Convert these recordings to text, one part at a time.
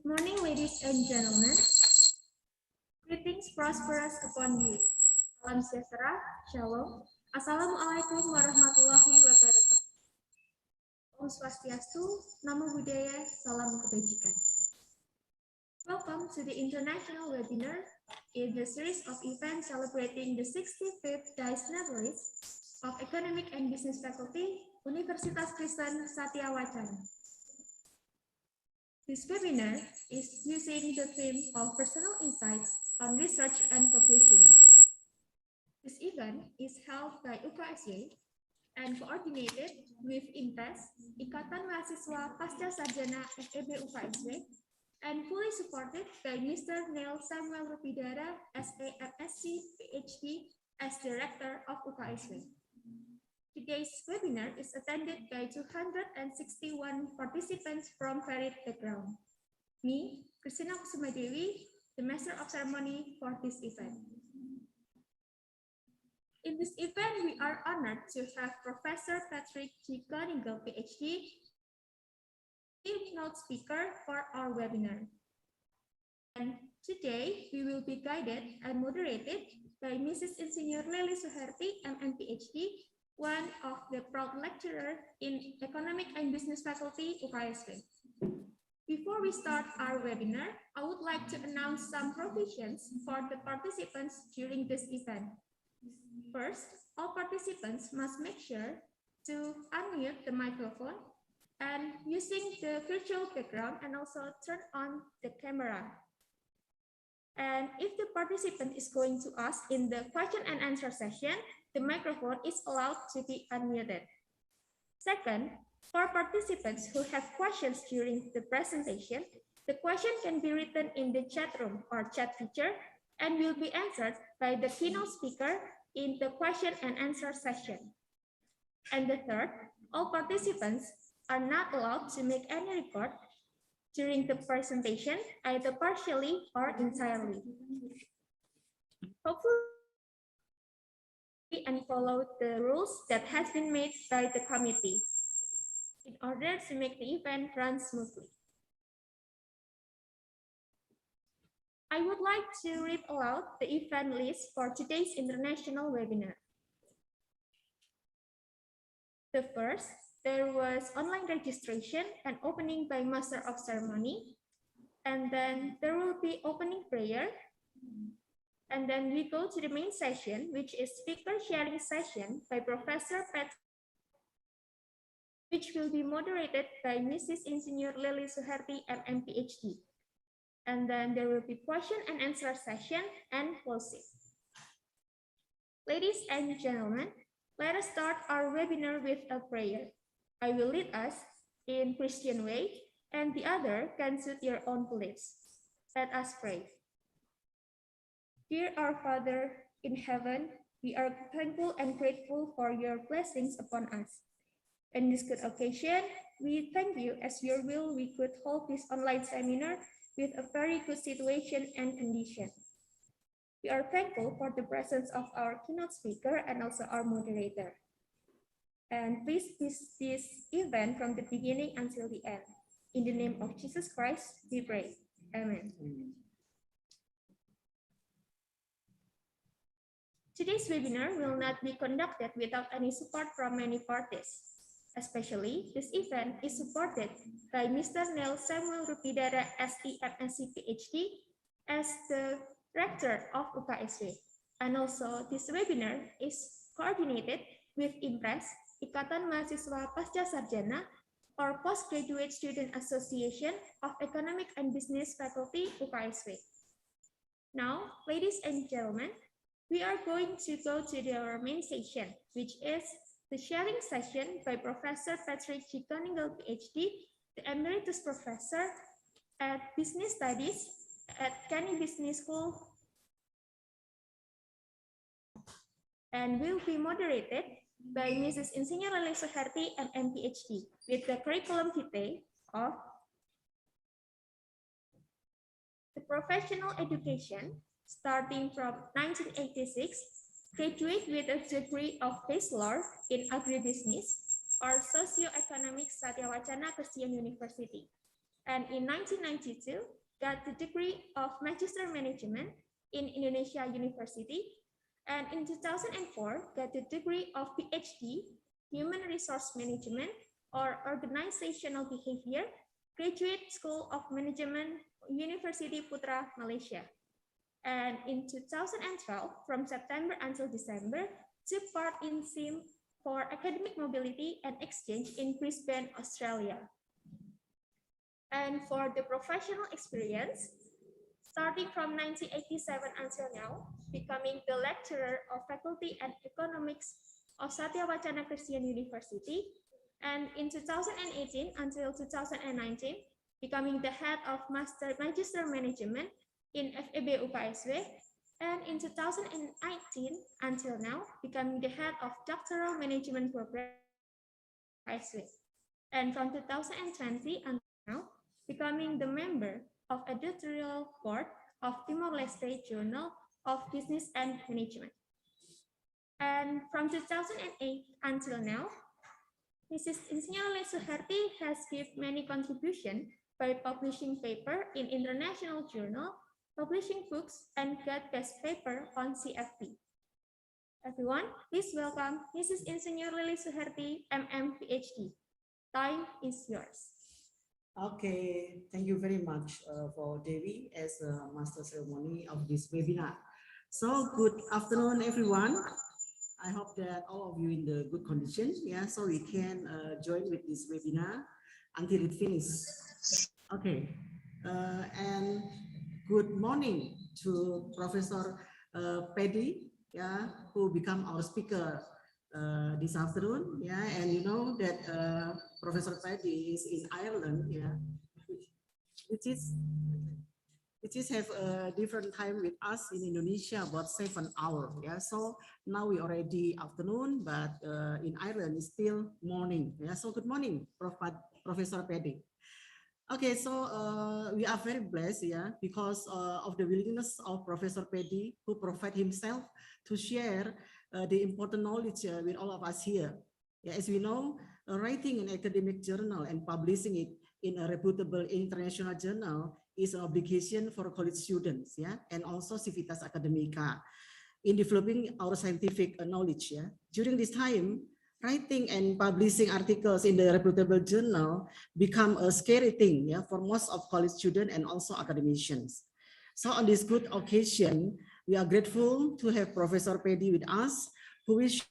Good morning, ladies and gentlemen. Greetings prosperous upon you. Salam sejahtera, shalom. Assalamualaikum warahmatullahi wabarakatuh. Om Swastiastu, Namo Buddhaya, Salam Kebajikan. Welcome to the international webinar in the series of events celebrating the 65th Dice Novelist of Economic and Business Faculty, Universitas Kristen Satya Wacana. This webinar is using the theme of personal insights on research and publishing. This event is held by UKSY and coordinated with IMPES, Ikatan Mahasiswa Pasca Sarjana FEB UKSY, and fully supported by Mr. Neil Samuel Rupidara, SAMSC, PhD, as Director of UKSY. Today's webinar is attended by 261 participants from varied backgrounds. Me, Christina Kusumadewi, the Master of Ceremony for this event. In this event, we are honored to have Professor Patrick G. Conigal, PhD, keynote speaker for our webinar. And today, we will be guided and moderated by Mrs. Insinyur Lely Suherti, MN, PhD, one of the proud lecturer in Economic and Business Faculty, UKSY. Before we start our webinar, I would like to announce some provisions for the participants during this event. First, all participants must make sure to unmute the microphone and using the virtual background and also turn on the camera. And if the participant is going to ask in the question and answer session, the microphone is allowed to be unmuted. Second, for participants who have questions during the presentation, the question can be written in the chat room or chat feature and will be answered by the keynote speaker in the question and answer session. And the third, all participants are not allowed to make any record during the presentation, either partially or entirely. Hopefully, and follow the rules that has been made by the committee in order to make the event run smoothly. I would like to read aloud the event list for today's international webinar. The first, there was online registration and opening by Master of Ceremony, and then there will be opening prayer. And then we go to the main session, which is speaker sharing session by Professor Pat, which will be moderated by Mrs. Insinyur Lely Suherti, MM, PhD. And then there will be question and answer session and closing. Ladies and gentlemen, let us start our webinar with a prayer. I will lead us in Christian way, and the other can suit your own beliefs. Let us pray. Dear our Father in heaven, we are thankful and grateful for your blessings upon us. In this good occasion, we thank you as your will we could hold this online seminar with a very good situation and condition. We are thankful for the presence of our keynote speaker and also our moderator. And please this event from the beginning until the end. In the name of Jesus Christ, we pray. Amen. Today's webinar will not be conducted without any support from many parties. Especially, this event is supported by Mr. Neil Samuel Rupidara, SEMSC, PhD, as the Rector of UKSY. And also, this webinar is coordinated with IMPES, Ikatan Mahasiswa Pasca Sarjana, or Postgraduate Student Association of Economic and Business Faculty, UKSY. Now, ladies and gentlemen, we are going to go to our main session, which is the sharing session by Professor Patrick G. Conigal, PhD, the Emeritus Professor at Business Studies at Kenny Business School, and will be moderated by Mrs. Insinyur Lely Suherti, MM, PhD, with the curriculum vitae of the professional education starting from 1986, graduate with a degree of Bachelor in Agribusiness or Socioeconomics Satya Wacana Christian University, and in 1992, got the degree of Magister Management in Indonesia University, and in 2004, got the degree of PhD, Human Resource Management or Organizational Behavior, Graduate School of Management, University Putra, Malaysia. And in 2012, from September until December, took part in SIM for academic mobility and exchange in Brisbane, Australia. And for the professional experience, starting from 1987 until now, becoming the lecturer of Faculty and Economics of Satya Wacana Christian University, and in 2018 until 2019, becoming the head of Magister Management in FEB UKSW, and in 2019 until now, becoming the head of Doctoral Management Program UKSW. And from 2020 until now, becoming the member of editorial board of Timor-Leste Journal of Business and Management. And from 2008 until now, Mrs. Insinyur Suharti has given many contributions by publishing paper in international journal, publishing books, and got best paper on CFP. Everyone, please welcome Mrs. Insinyur Suharti, MM, PhD. Time is yours. Okay, thank you very much for Devi as a master ceremony of this webinar. So good afternoon, everyone. I hope that all of you in the good condition, yeah, so we can join with this webinar until it finishes. Okay, and good morning to Professor Paddy, yeah, who become our speaker this afternoon, yeah, and you know that Professor Paddy is in Ireland, yeah, which is have a different time with us in Indonesia, about 7 hours, yeah. So now we already afternoon, but in Ireland it's still morning, yeah. So good morning, Professor Paddy. Okay, so we are very blessed, yeah, because of the willingness of Professor Paddy, who provide himself to share the important knowledge with all of us here. Yeah, as we know, writing an academic journal and publishing it in a reputable international journal is an obligation for college students, yeah, and also Civitas Academica in developing our scientific knowledge. Yeah, during this time, writing and publishing articles in the reputable journal become a scary thing, yeah, for most of college students and also academicians. So on this good occasion, we are grateful to have Professor Paddy with us, who will share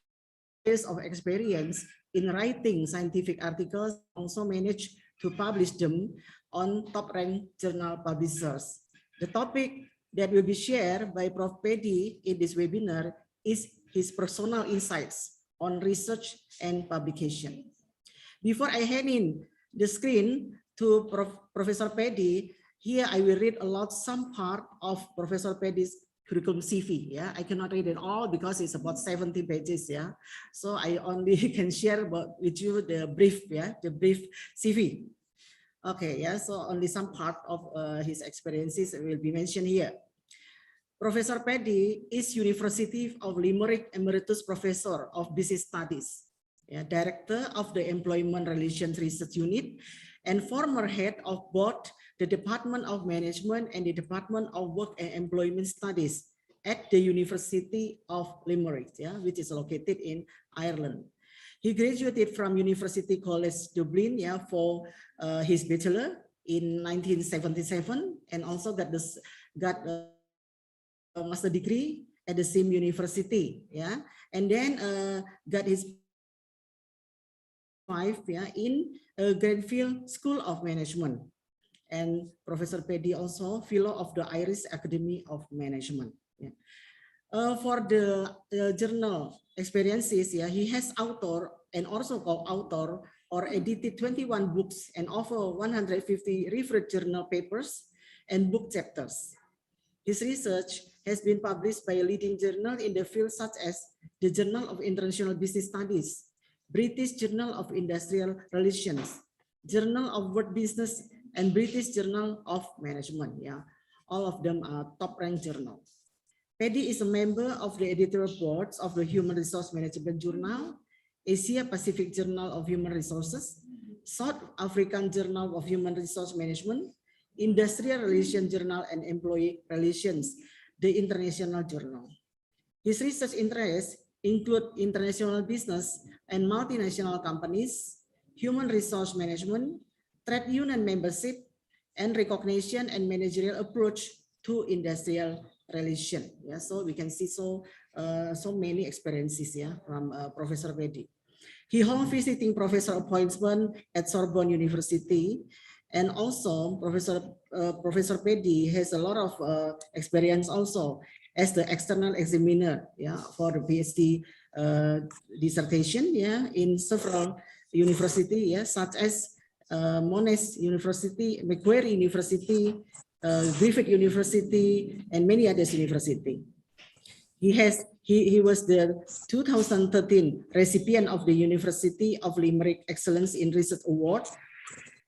years of experience in writing scientific articles, also manage to publish them on top-ranked journal publishers. The topic that will be shared by Prof. Paddy in this webinar is his personal insights on research and publication. Before I hand in the screen to Professor Paddy, here I will read aloud some part of Professor Paddy's curriculum CV. Yeah, I cannot read it all because it's about 70 pages. Yeah, so I only can share with you the brief. Yeah, the brief CV. Okay. Yeah, so only some part of his experiences will be mentioned here. Professor Paddy is University of Limerick Emeritus Professor of Business Studies, yeah, Director of the Employment Relations Research Unit, and former head of both the Department of Management and the Department of Work and Employment Studies at the University of Limerick, yeah, which is located in Ireland. He graduated from University College Dublin, yeah, for his bachelor in 1977, and also got a master degree at the same university, yeah, and then got his in Grenfell School of Management, and Professor Paddy also fellow of the Irish Academy of Management. Yeah. For the journal experiences, yeah, he has author and also co-author or edited 21 books and over 150 referred journal papers and book chapters. His research has been published by a leading journal in the field such as the Journal of International Business Studies, British Journal of Industrial Relations, Journal of World Business, and British Journal of Management. Yeah, all of them are top-ranked journals. Paddy is a member of the editorial boards of the Human Resource Management Journal, Asia Pacific Journal of Human Resources, South African Journal of Human Resource Management, Industrial Relations Journal, and Employee Relations, the International Journal. His research interests include international business and multinational companies, human resource management, trade union membership, and recognition and managerial approach to industrial relation. Yeah, so we can see so many experiences, yeah, from Professor Pedi. He holds visiting professor appointment at Sorbonne University, and also Professor Pedi has a lot of experience also as the external examiner, yeah, for the PhD dissertation, yeah, in several universities, yeah, such as Monash University, Macquarie University, Griffith University, and many others universities. He was the 2013 recipient of the University of Limerick Excellence in Research Award,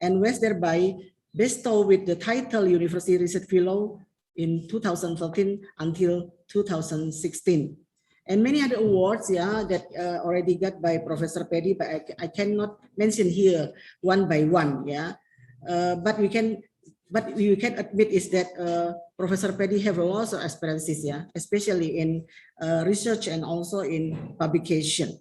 and was thereby bestowed with the title University Research Fellow in 2013 until 2016. And many other awards, yeah, that already got by Professor Pedi, but I cannot mention here one by one, yeah. But you can admit is that Professor Pedi have a lot of experiences, yeah, especially in research and also in publication.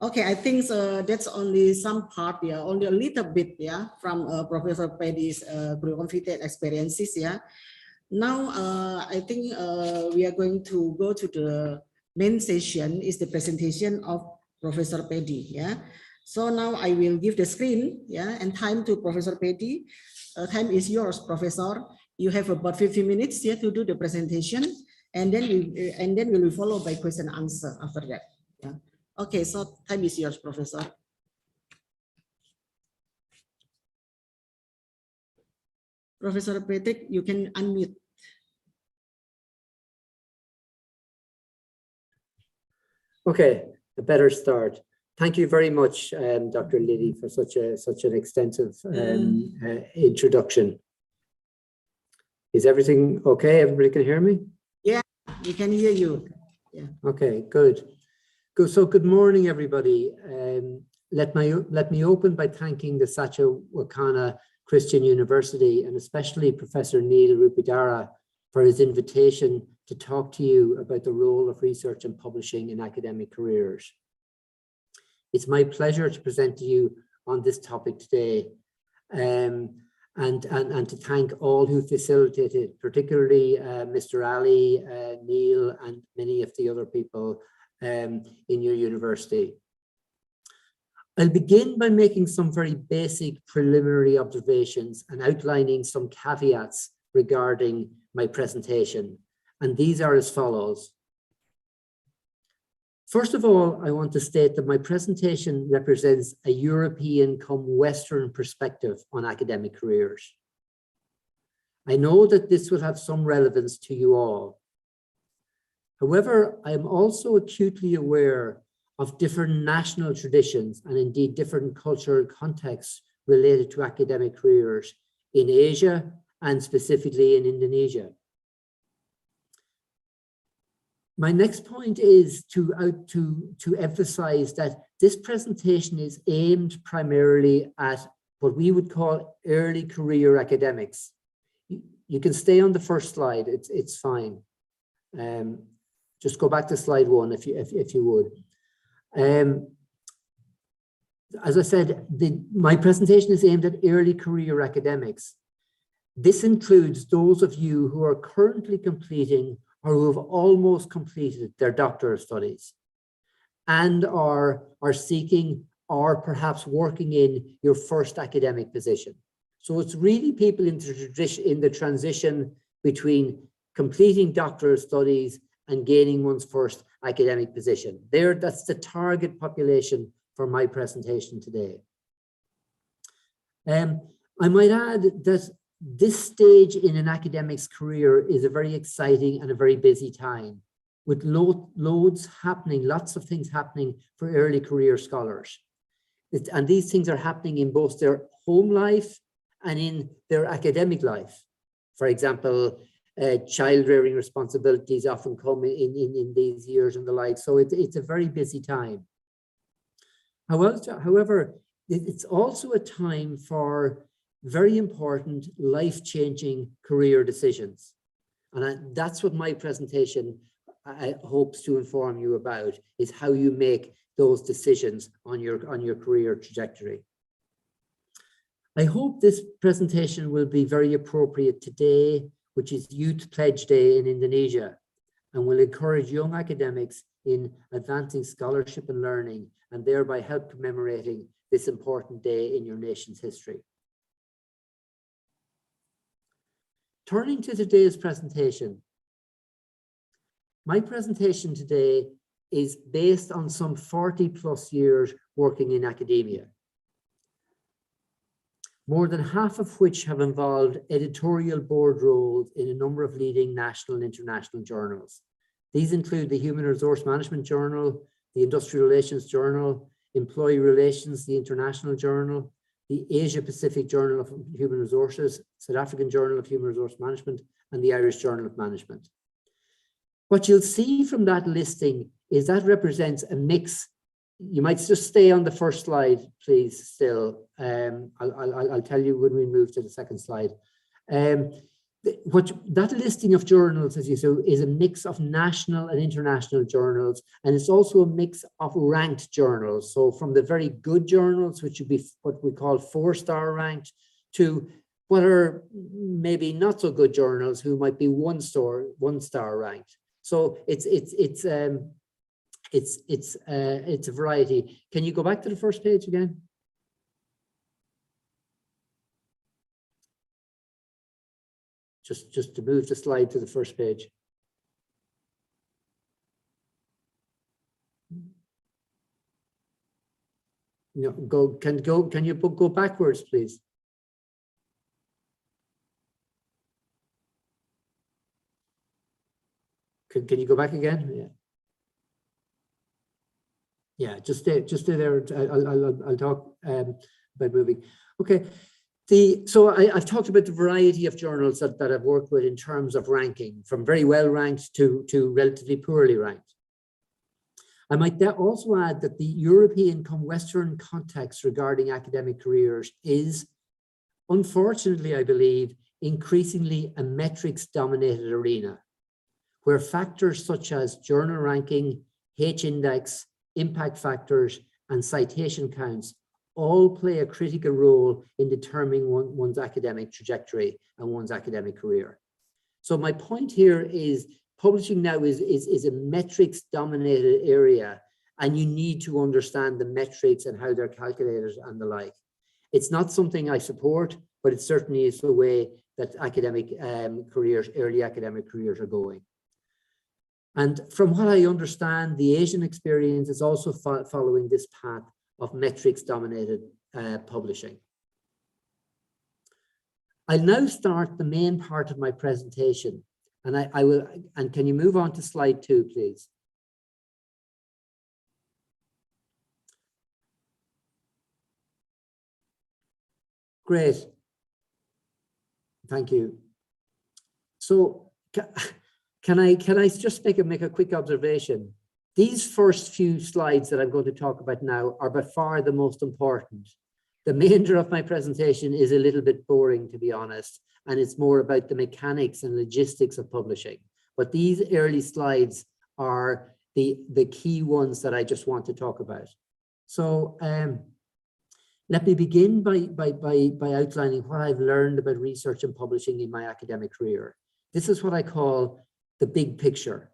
Okay, I think that's only some part, yeah, only a little bit, yeah, from Professor Pedi's confident experiences, yeah. Now, I think we are going to go to the main session, is the presentation of Professor Pedi, yeah. So now I will give the screen, yeah, and time to Professor Pedi. Time is yours, Professor. You have about 50 minutes, yeah, to do the presentation, and then we will follow by question and answer after that. Yeah. Okay, so time is yours, Professor. Professor Patrick, you can unmute. Okay, a better start. Thank you very much, Dr. Liddy, for such an extensive introduction. Is everything okay? Everybody can hear me? Yeah, we can hear you. Yeah. Okay, good. So good morning, everybody. Let me open by thanking the Satya-Wakana Christian University, and especially Professor Neil Rupidara, for his invitation to talk to you about the role of research and publishing in academic careers. It's my pleasure to present to you on this topic today, and to thank all who facilitated, particularly Mr. Ali, Neil, and many of the other people in your university. I'll begin by making some very basic preliminary observations and outlining some caveats regarding my presentation, and these are as follows. First of all, I want to state that my presentation represents a European come Western perspective on academic careers. I know that this will have some relevance to you all. However, I am also acutely aware of different national traditions and indeed different cultural contexts related to academic careers in Asia and specifically in Indonesia. My next point is to emphasize that this presentation is aimed primarily at what we would call early career academics. You can stay on the first slide, it's fine. Just go back to slide 1 if you would. As I said, my presentation is aimed at early career academics. This includes those of you who are currently completing or who have almost completed their doctoral studies and are seeking or perhaps working in your first academic position. So it's really people in the transition between completing doctoral studies and gaining one's first academic position. That's the target population for my presentation today. I might add that this stage in an academic's career is a very exciting and a very busy time, with loads happening, lots of things happening for early career scholars. And these things are happening in both their home life and in their academic life. For example, child rearing responsibilities often come in these years and the like. So it's a very busy time. However, it's also a time for very important life-changing career decisions. And that's what my presentation hopes to inform you about, is how you make those decisions on your career trajectory. I hope this presentation will be very appropriate today, which is Youth Pledge Day in Indonesia, and will encourage young academics in advancing scholarship and learning, and thereby help commemorating this important day in your nation's history. Turning to today's presentation, my presentation today is based on some 40+ years working in academia, more than half of which have involved editorial board roles in a number of leading national and international journals. These include the Human Resource Management Journal, the Industrial Relations Journal, Employee Relations, the International Journal, the Asia Pacific Journal of Human Resources, South African Journal of Human Resource Management, and the Irish Journal of Management. What you'll see from that listing is that represents a mix. You might just stay on the first slide, please, still. I'll tell you when we move to the second slide. That listing of journals, as you see, is a mix of national and international journals, and it's also a mix of ranked journals. So from the very good journals, which would be what we call 4-star ranked, to what are maybe not so good journals who might be 1-star ranked. So it's a variety. Can you go back to the first page again? Just to move the slide to the first page. No, can you go backwards, please? Can you go back again? Yeah. Yeah, just stay there. I'll talk about moving. Okay. So I've talked about the variety of journals that I've worked with in terms of ranking, from very well ranked to relatively poorly ranked. I might also add that the European Western context regarding academic careers is, unfortunately, I believe, increasingly a metrics-dominated arena, where factors such as journal ranking, H-index, impact factors, and citation counts all play a critical role in determining one's academic trajectory and one's academic career. So my point here is publishing now is a metrics dominated area, and you need to understand the metrics and how they're calculated and the like. It's not something I support, but it certainly is the way that academic careers, early academic careers are going. And from what I understand, the Asian experience is also following this path of metrics-dominated publishing. I'll now start the main part of my presentation, and I will. And can you move on to slide 2, please? Great. Thank you. So can I just make a quick observation? These first few slides that I'm going to talk about now are by far the most important. The remainder of my presentation is a little bit boring, to be honest, and it's more about the mechanics and logistics of publishing. But these early slides are the key ones that I just want to talk about. So let me begin by outlining what I've learned about research and publishing in my academic career. This is what I call the big picture,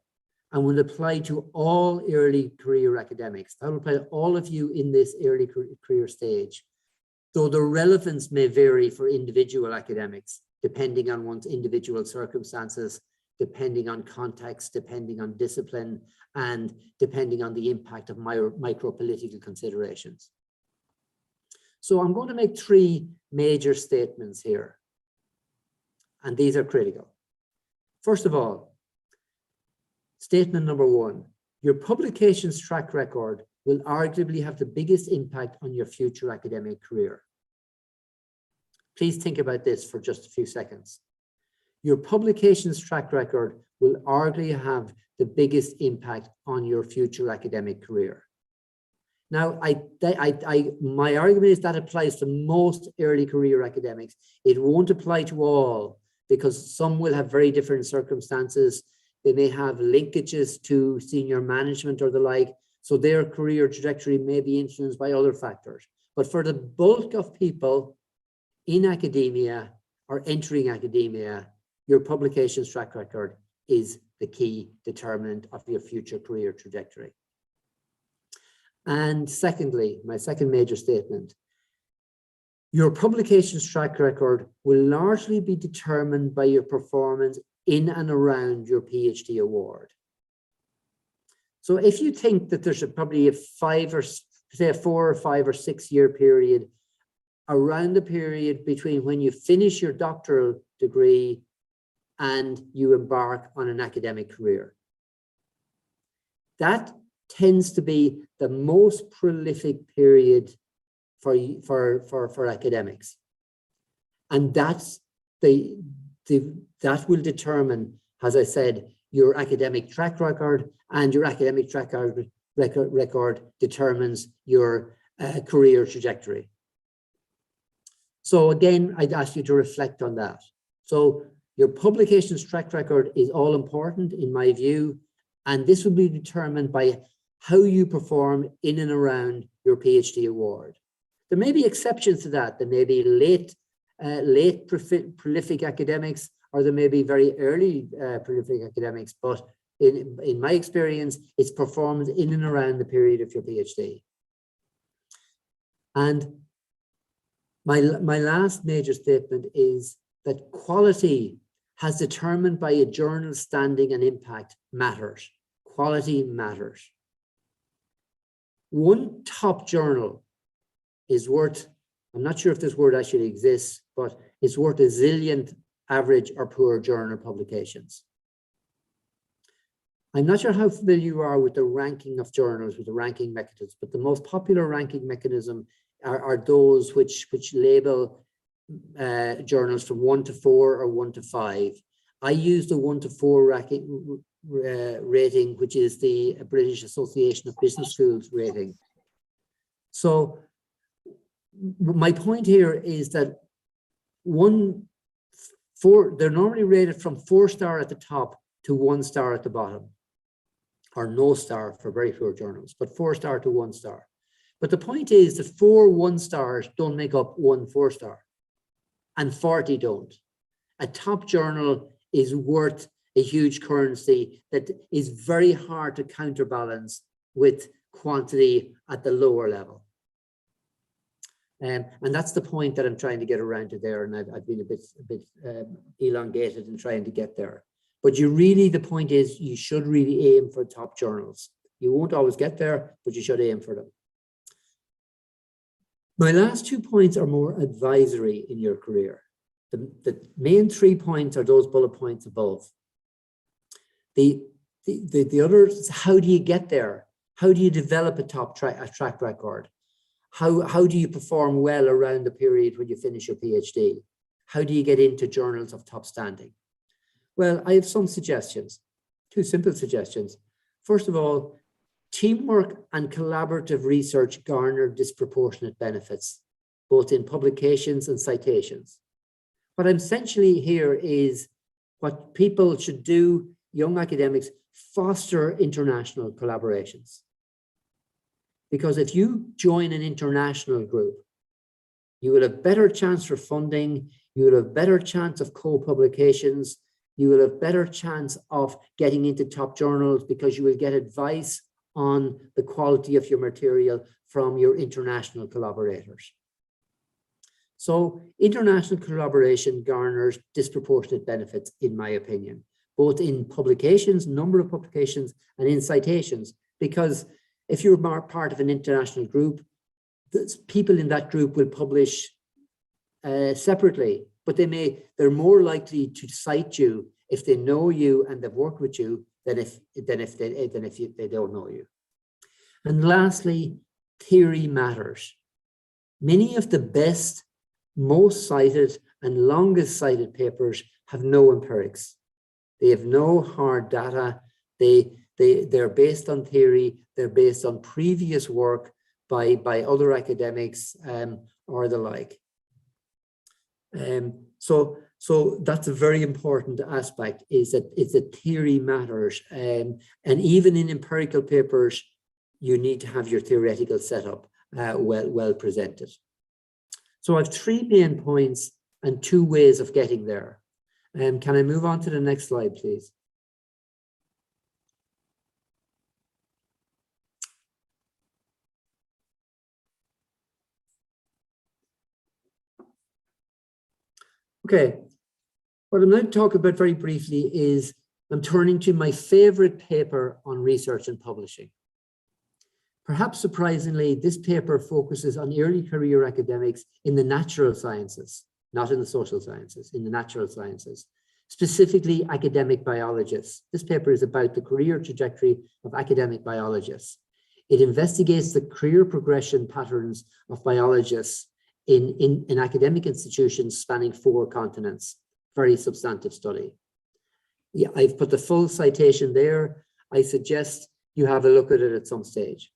and will apply to all early career academics. That will apply to all of you in this early career stage, though the relevance may vary for individual academics, depending on one's individual circumstances, depending on context, depending on discipline, and depending on the impact of micro-political considerations. So I'm going to make 3 major statements here, and these are critical. First of all, statement number 1, your publications track record will arguably have the biggest impact on your future academic career. Please think about this for just a few seconds. Your publications track record will arguably have the biggest impact on your future academic career. Now, my argument is that applies to most early career academics. It won't apply to all, because some will have very different circumstances. They may have linkages to senior management or the like, so their career trajectory may be influenced by other factors. But for the bulk of people in academia or entering academia, your publications track record is the key determinant of your future career trajectory. And secondly, my second major statement, your publications track record will largely be determined by your performance in and around your PhD award. So if you think that there's probably a 4 or 5 or 6 year period around the period between when you finish your doctoral degree and you embark on an academic career, that tends to be the most prolific period for academics. And that will determine, as I said, your academic track record, and your academic track record determines your career trajectory. So again, I'd ask you to reflect on that. So your publications track record is all important in my view, and this will be determined by how you perform in and around your PhD award. There may be exceptions to that. There may be late prolific academics, or there may be very early prolific academics, but in my experience, it's performed in and around the period of your PhD. And my last major statement is that quality, as determined by a journal's standing and impact, matters. Quality matters. One top journal is worth, I'm not sure if this word actually exists, but it's worth a zillion average or poor journal publications. I'm not sure how familiar you are with the ranking of journals, with the ranking mechanisms, but the most popular ranking mechanism are those which label journals from 1 to 4 or 1 to 5. I use the 1 to 4 rating, which is the British Association of Business Schools rating. So my point here is that they're normally rated from 4-star at the top to 1-star at the bottom, or no star for very poor journals, but 4-star to 1-star. But the point is that 4 1-stars don't make up 1 4-star, and 40 don't. A top journal is worth a huge currency that is very hard to counterbalance with quantity at the lower level. And that's the point that I'm trying to get around to there, and I've been a bit elongated in trying to get there. But the point is, you should really aim for top journals. You won't always get there, but you should aim for them. My last 2 points are more advisory in your career. The main 3 points are those bullet points above. The others, how do you get there? How do you develop a track record? How do you perform well around the period when you finish your PhD? How do you get into journals of top standing? Well, I have some suggestions, 2 simple suggestions. First of all, teamwork and collaborative research garner disproportionate benefits, both in publications and citations. What I'm essentially here is what people should do, young academics, foster international collaborations. Because if you join an international group, you will have better chance for funding, you will have better chance of co-publications, you will have better chance of getting into top journals because you will get advice on the quality of your material from your international collaborators. So international collaboration garners disproportionate benefits, in my opinion, both in publications, number of publications, and in citations, because if you're part of an international group, people in that group will publish separately, but they're more likely to cite you if they know you and they've worked with you than if they don't know you. And lastly, theory matters. Many of the best, most cited, and longest cited papers have no empirics. They have no hard data. They're based on theory. They're based on previous work by other academics or the like. So that's a very important aspect, is that theory matters. And even in empirical papers, you need to have your theoretical setup well presented. So I have 3 main points and 2 ways of getting there. Can I move on to the next slide, please? Okay, what I'm going to talk about very briefly is I'm turning to my favorite paper on research and publishing. Perhaps surprisingly, this paper focuses on early career academics in the natural sciences, not in the social sciences, in the natural sciences, specifically academic biologists. This paper is about the career trajectory of academic biologists. It investigates the career progression patterns of biologists in academic institutions spanning 4 continents. Very substantive study. Yeah, I've put the full citation there. I suggest you have a look at it at some stage.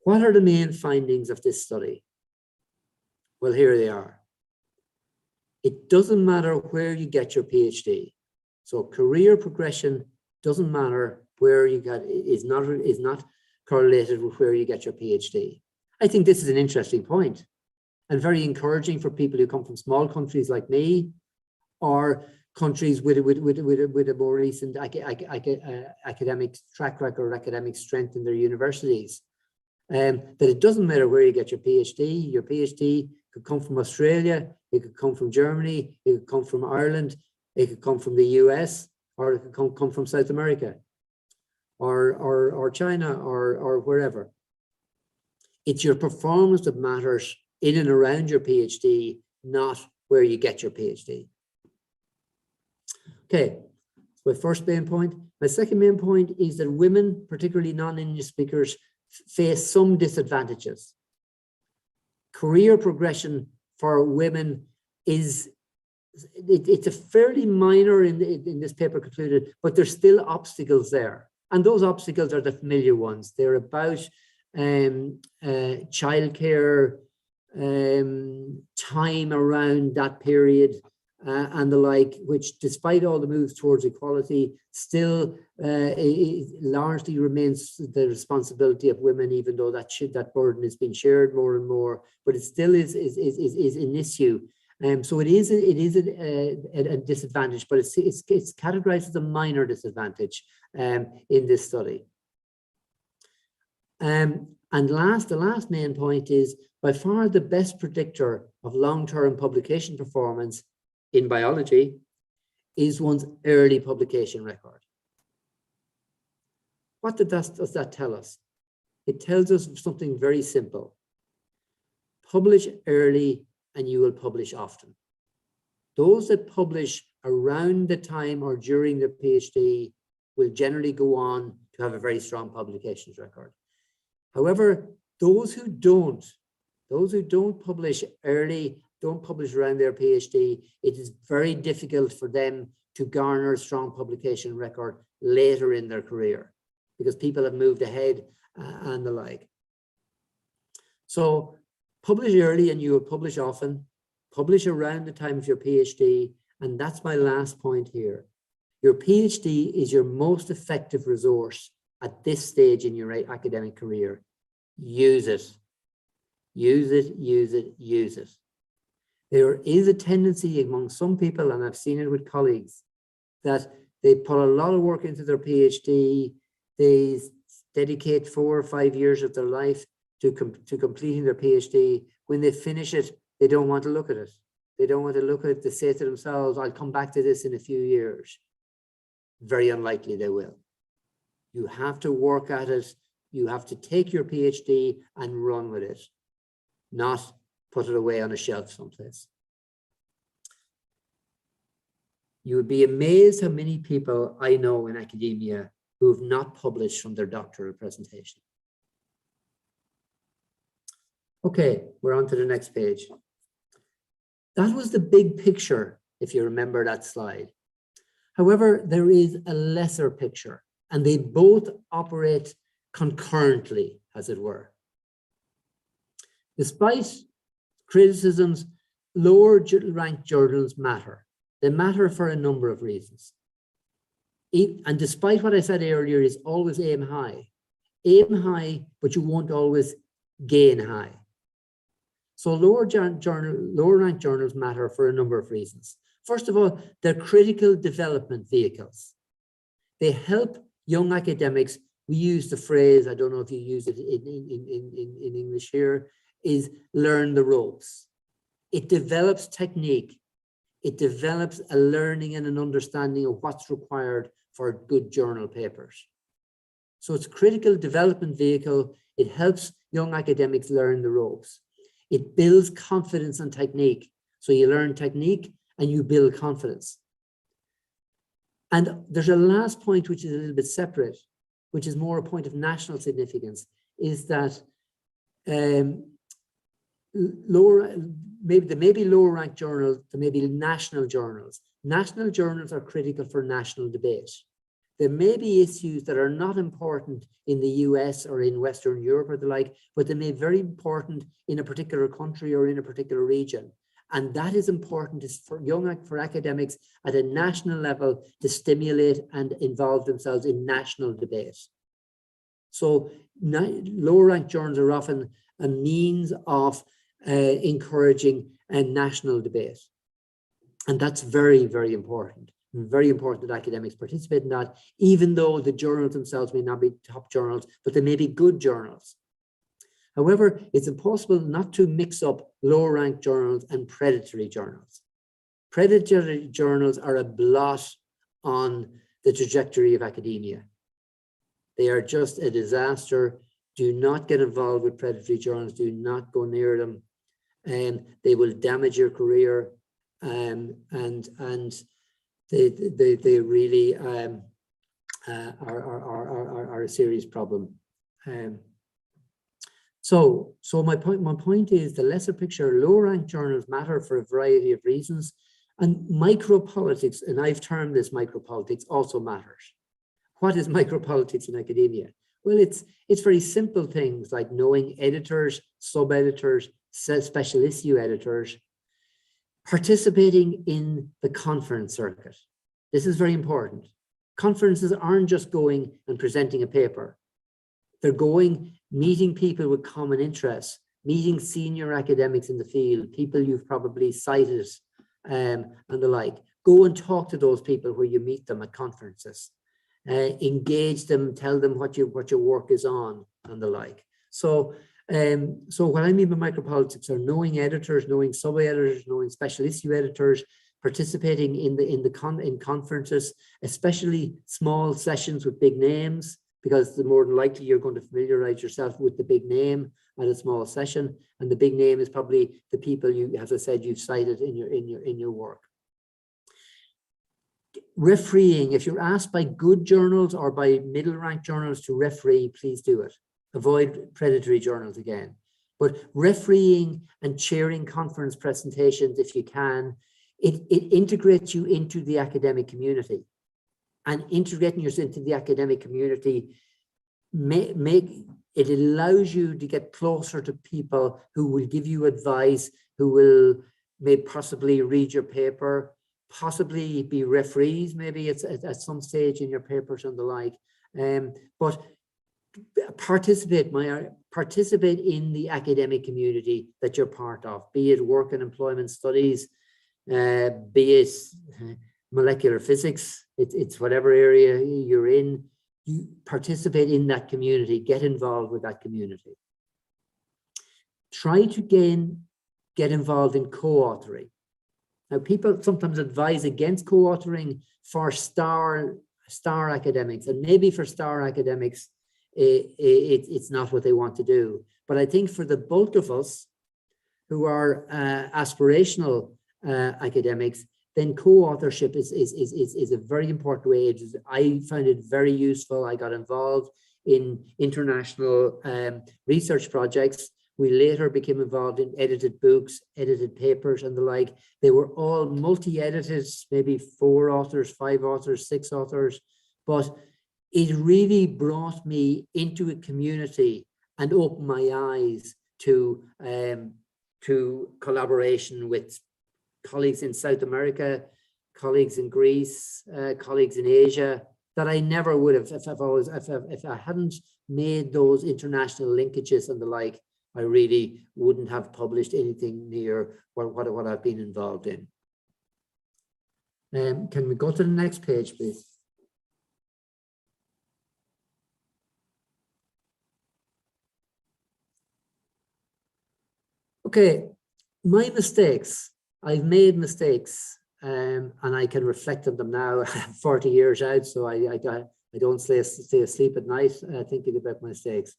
What are the main findings of this study? Well, here they are. It doesn't matter where you get your PhD. So career progression doesn't matter where you get, is not correlated with where you get your PhD. I think this is an interesting point and very encouraging for people who come from small countries like me, or countries with a more recent academic track record, academic strength in their universities. That it doesn't matter where you get your PhD. Your PhD could come from Australia, it could come from Germany, it could come from Ireland, it could come from the US, or it could come from South America, or China, or wherever. It's your performance that matters in and around your PhD, not where you get your PhD. Okay, my first main point. My second main point is that women, particularly non-English speakers, face some disadvantages. Career progression for women it's a fairly minor in this paper concluded, but there's still obstacles there. And those obstacles are the familiar ones. They're about childcare, time around that period, and the like, which despite all the moves towards equality, still largely remains the responsibility of women, even though that burden is being shared more and more, but it still is an issue. So it is a disadvantage, but it's categorized as a minor disadvantage in this study. And the last main point is, by far the best predictor of long-term publication performance in biology is one's early publication record. What does that tell us? It tells us something very simple. Publish early and you will publish often. Those that publish around the time or during their PhD will generally go on to have a very strong publications record. However, those who don't publish early, don't publish around their PhD, it is very difficult for them to garner a strong publication record later in their career because people have moved ahead and the like. So publish early and you will publish often, publish around the time of your PhD, and that's my last point here. Your PhD is your most effective resource at this stage in your academic career. Use it. Use it, use it, use it. There is a tendency among some people, and I've seen it with colleagues, that they put a lot of work into their PhD, they dedicate 4 or 5 years of their life to completing their PhD. When they finish it, they don't want to look at it. They don't want to look at it. They say to themselves, I'll come back to this in a few years. Very unlikely they will. You have to work at it. You have to take your PhD and run with it, not put it away on a shelf someplace. You would be amazed how many people I know in academia who have not published from their doctoral presentation. Okay, we're on to the next page. That was the big picture, if you remember that slide. However, there is a lesser picture, and they both operate concurrently, as it were. Despite criticisms, lower ranked journals matter. They matter for a number of reasons. And despite what I said earlier, is always aim high. Aim high, but you won't always gain high. So lower ranked journals matter for a number of reasons. First of all, they're critical development vehicles. They help young academics. We use the phrase, I don't know if you use it in English here, is learn the ropes. It develops technique. It develops a learning and an understanding of what's required for good journal papers. So it's a critical development vehicle. It helps young academics learn the ropes. It builds confidence and technique. So you learn technique and you build confidence. And there's a last point, which is a little bit separate, which is more a point of national significance, is that there may be lower ranked journals, there may be national journals. National journals are critical for national debate. There may be issues that are not important in the US or in Western Europe or the like, but they may be very important in a particular country or in a particular region. And that is important for academics at a national level to stimulate and involve themselves in national debate. So lower ranked journals are often a means of encouraging a national debate. And that's very, very important. Very important that academics participate in that, even though the journals themselves may not be top journals, but they may be good journals. However, it's impossible not to mix up lower ranked journals and predatory journals. Predatory journals are a blot on the trajectory of academia. They are just a disaster. Do not get involved with predatory journals. Do not go near them. They will damage your career, and they really are a serious problem. So my point is, the lesser picture, lower ranked journals matter for a variety of reasons, and micropolitics, and I've termed this micropolitics, also matters. What is micropolitics in academia? Well, it's very simple things like knowing editors, sub-editors, special issue editors, participating in the conference circuit. This is very important. Conferences aren't just going and presenting a paper. They're going, meeting people with common interests, meeting senior academics in the field, people you've probably cited and the like. Go and talk to those people where you meet them at conferences. Engage them, tell them what your work is on and the like. So what I mean by micropolitics are knowing editors, knowing sub-editors, knowing special issue editors, participating in conferences, especially small sessions with big names, because the more than likely you're going to familiarize yourself with the big name at a small session, and the big name is probably the people you, as I said, you've cited in your work. Refereeing, if you're asked by good journals or by middle-ranked journals to referee, please do it. Avoid predatory journals again. But refereeing and chairing conference presentations, if you can, it integrates you into the academic community. And integrating yourself into the academic community, it allows you to get closer to people who will give you advice, who will maybe possibly read your paper, possibly be referees, maybe it's at some stage in your papers and the like. But participate in the academic community that you're part of, be it work and employment studies, be it molecular physics, it's whatever area you're in, you participate in that community, get involved with that community. Try to get involved in co-authoring. Now, people sometimes advise against co-authoring for star academics, and maybe for star academics, it's not what they want to do. But I think for the bulk of us who are aspirational academics, then co-authorship is a very important way. I found it very useful. I got involved in international research projects. We later became involved in edited books, edited papers and the like. They were all multi-edited, maybe 4 authors, 5 authors, 6 authors, but it really brought me into a community and opened my eyes to collaboration with colleagues in South America, colleagues in Greece, colleagues in Asia, that I never would have if I hadn't made those international linkages and the like. I really wouldn't have published anything near what I've been involved in. Can we go to the next page, please? Okay, my mistakes. I've made mistakes, and I can reflect on them now. 40 years out, so I don't stay asleep at night thinking about my mistakes.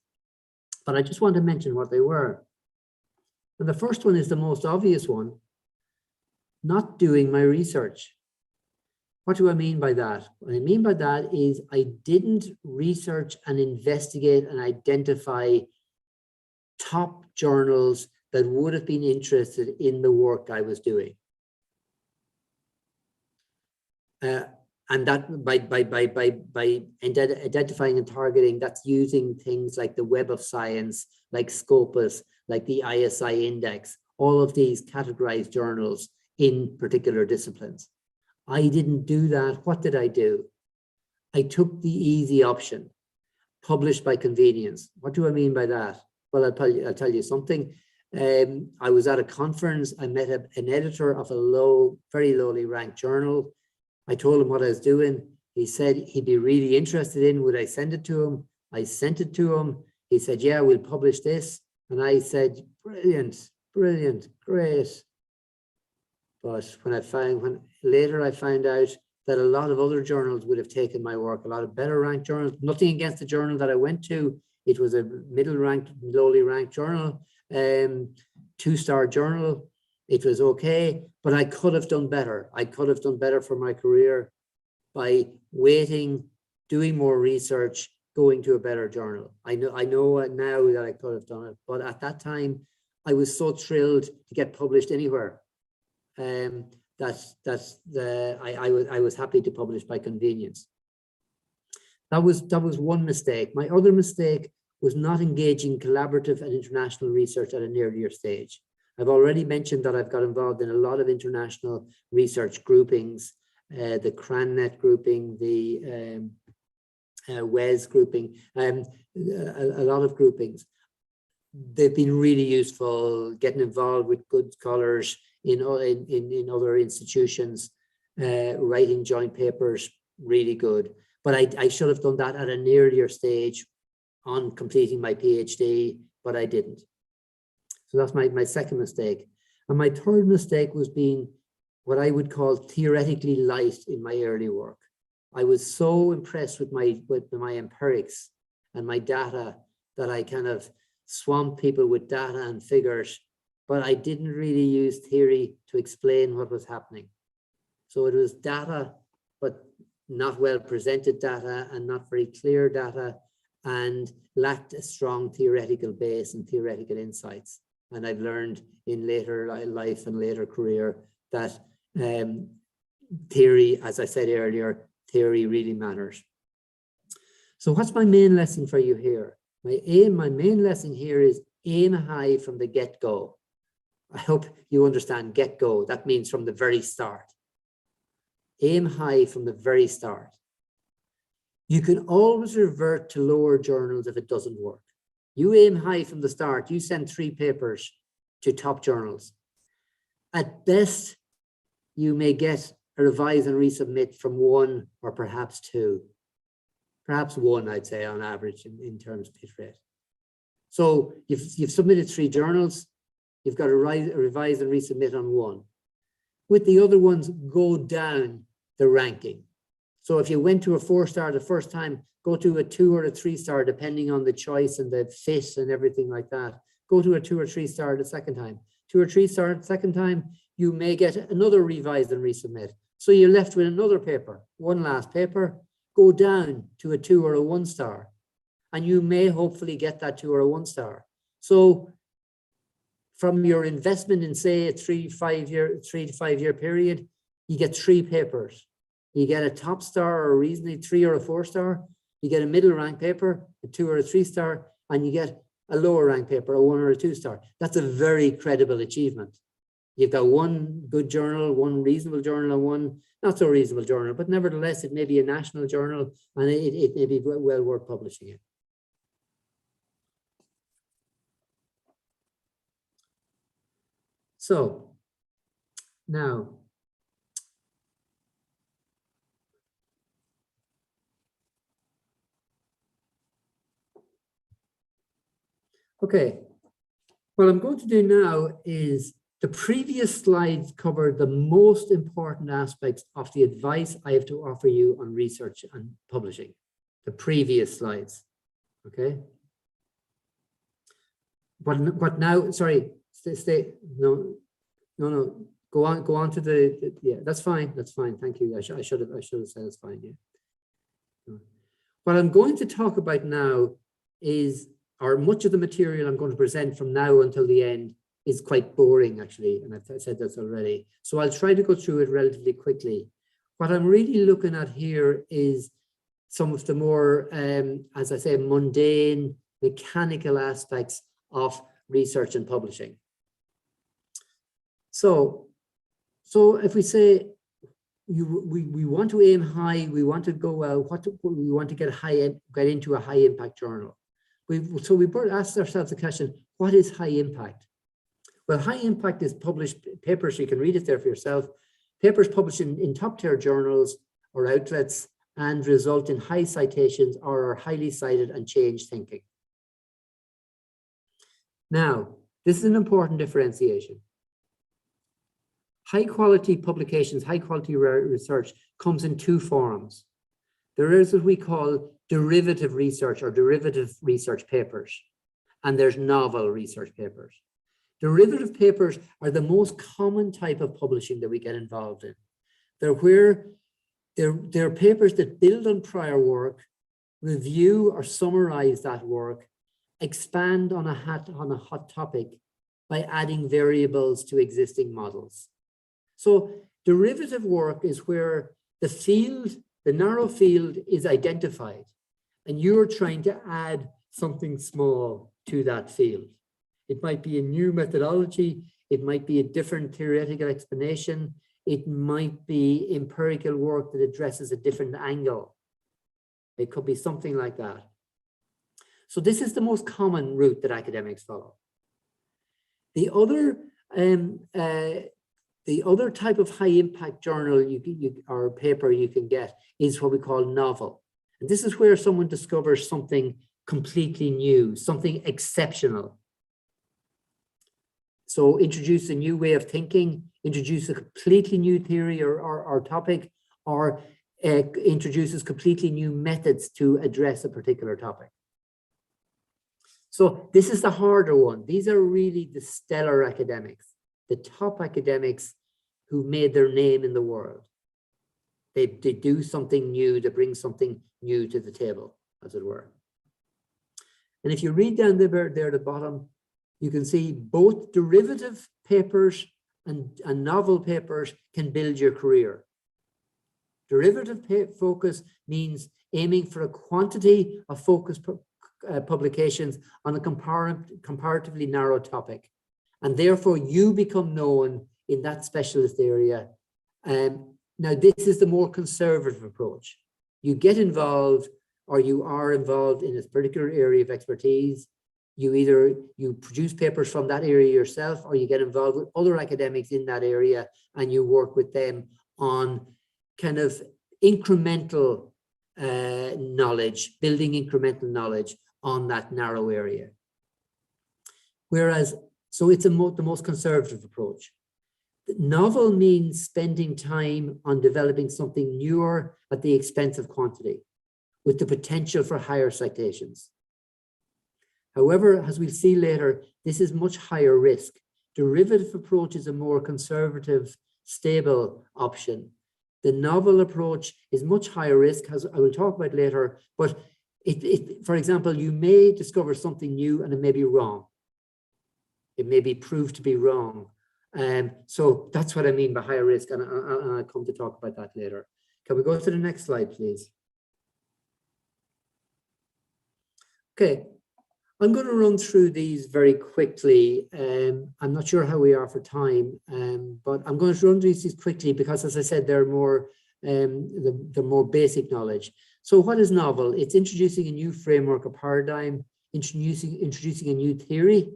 But I just want to mention what they were. And the first one is the most obvious one: not doing my research. What do I mean by that? What I mean by that is I didn't research and investigate and identify top journals that would have been interested in the work I was doing. And that by identifying and targeting, that's using things like the Web of Science, like Scopus, like the ISI Index, all of these categorized journals in particular disciplines. I didn't do that. What did I do? I took the easy option, published by convenience. What do I mean by that? Well, I'll tell you something. I was at a conference. I met an editor of a very lowly ranked journal. I told him what I was doing. He said he'd be really interested in, would I send it to him? I sent it to him. He said, yeah, we'll publish this. And I said, brilliant, brilliant, great. But later I found out that a lot of other journals would have taken my work, a lot of better ranked journals. Nothing against the journal that I went to. It was a middle ranked, lowly ranked journal, 2-star journal. It was okay, but I could have done better. I could have done better for my career by waiting, doing more research, going to a better journal. I know now that I could have done it, but at that time, I was so thrilled to get published anywhere. I was happy to publish by convenience. That was one mistake. My other mistake was not engaging collaborative and international research at an earlier stage. I've already mentioned that I've got involved in a lot of international research groupings, the CRANNet grouping, the WES grouping, a lot of groupings. They've been really useful, getting involved with good scholars in other institutions, writing joint papers, really good. But I should have done that at an earlier stage on completing my PhD, but I didn't. So that's my second mistake. And my third mistake was being what I would call theoretically light in my early work. I was so impressed with my empirics and my data that I kind of swamped people with data and figures, but I didn't really use theory to explain what was happening. So it was data, but not well presented data and not very clear data, and lacked a strong theoretical base and theoretical insights. And I've learned in later life and later career that theory, as I said earlier, theory really matters. So what's my main lesson for you here? My main lesson here is aim high from the get-go. I hope you understand get-go. That means from the very start. Aim high from the very start. You can always revert to lower journals if it doesn't work. You aim high from the start. You send 3 papers to top journals. At best, you may get a revise and resubmit from 1 or perhaps 2. Perhaps 1, I'd say, on average in terms of hit rate. So you've submitted 3 journals. You've got to revise and resubmit on 1. With the other ones, go down the ranking. So if you went to a 4-star the first time, go to a 2 or a 3-star, depending on the choice and the fit and everything like that. Go to a 2 or 3-star the second time. 2 or 3-star the second time, you may get another revise and resubmit. So you're left with another paper, one last paper. Go down to a 2 or a 1-star, and you may hopefully get that 2 or a 1-star. So from your investment in, say, a 3 to 5 year period, you get 3 papers. You get a top star or a reasonably 3 or a 4-star. You get a middle rank paper, a 2 or a 3-star, and you get a lower ranked paper, a 1 or a 2 star. That's a very credible achievement. You've got one good journal, one reasonable journal, and one not so reasonable journal, but nevertheless, it may be a national journal and it may be well worth publishing it. So now, okay, what I'm going to do now is the previous slides covered the most important aspects of the advice I have to offer you on research and publishing. The previous slides, okay? But now, sorry, stay, no, go on to yeah, that's fine, thank you. I should have said it's fine, yeah. What I'm going to talk about now is, or much of the material I'm going to present from now until the end is quite boring actually, and I've said this already. So I'll try to go through it relatively quickly. What I'm really looking at here is some of the more, as I say, mundane, mechanical aspects of research and publishing. So if we say we want to aim high, we want to go well, we want to get into a high impact journal. We asked ourselves the question, what is high impact? Well, high impact is published papers, you can read it there for yourself, papers published in top tier journals or outlets and result in high citations or are highly cited and change thinking. Now, this is an important differentiation. High quality publications, high quality research comes in two forms. There is what we call derivative research or derivative research papers, and there's novel research papers. Derivative papers are the most common type of publishing that we get involved in. They're papers that build on prior work, review or summarize that work, expand on a hot topic by adding variables to existing models. So derivative work is where the narrow field is identified and you're trying to add something small to that field. It might be a new methodology, it might be a different theoretical explanation, it might be empirical work that addresses a different angle. It could be something like that. So this is the most common route that academics follow. The other type of high impact journal or paper you can get is what we call novel. And this is where someone discovers something completely new, something exceptional. So introduce a new way of thinking, introduce a completely new theory or topic, or introduces completely new methods to address a particular topic. So this is the harder one. These are really the stellar academics, the top academics who made their name in the world. They do something new, they bring something new to the table, as it were. And if you read down there at the bottom, you can see both derivative papers and novel papers can build your career. Derivative focus means aiming for a quantity of focused publications on a comparatively narrow topic. And therefore you become known in that specialist area. Now this is the more conservative approach. You get involved or you are involved in a particular area of expertise. You produce papers from that area yourself, or you get involved with other academics in that area and you work with them on kind of incremental knowledge, building incremental knowledge on that narrow area. Whereas, so it's the most conservative approach. Novel means spending time on developing something newer at the expense of quantity, with the potential for higher citations. However, as we'll see later, this is much higher risk. Derivative approach is a more conservative, stable option. The novel approach is much higher risk, as I will talk about later, but for example, you may discover something new and it may be wrong. It may be proved to be wrong. So that's what I mean by higher risk, and I'll come to talk about that later. Can we go to the next slide, please? Okay. I'm going to run through these very quickly. I'm not sure how we are for time, but I'm going to run these quickly because, as I said, they're more the more basic knowledge. So what is novel? It's introducing a new framework, a paradigm, introducing a new theory,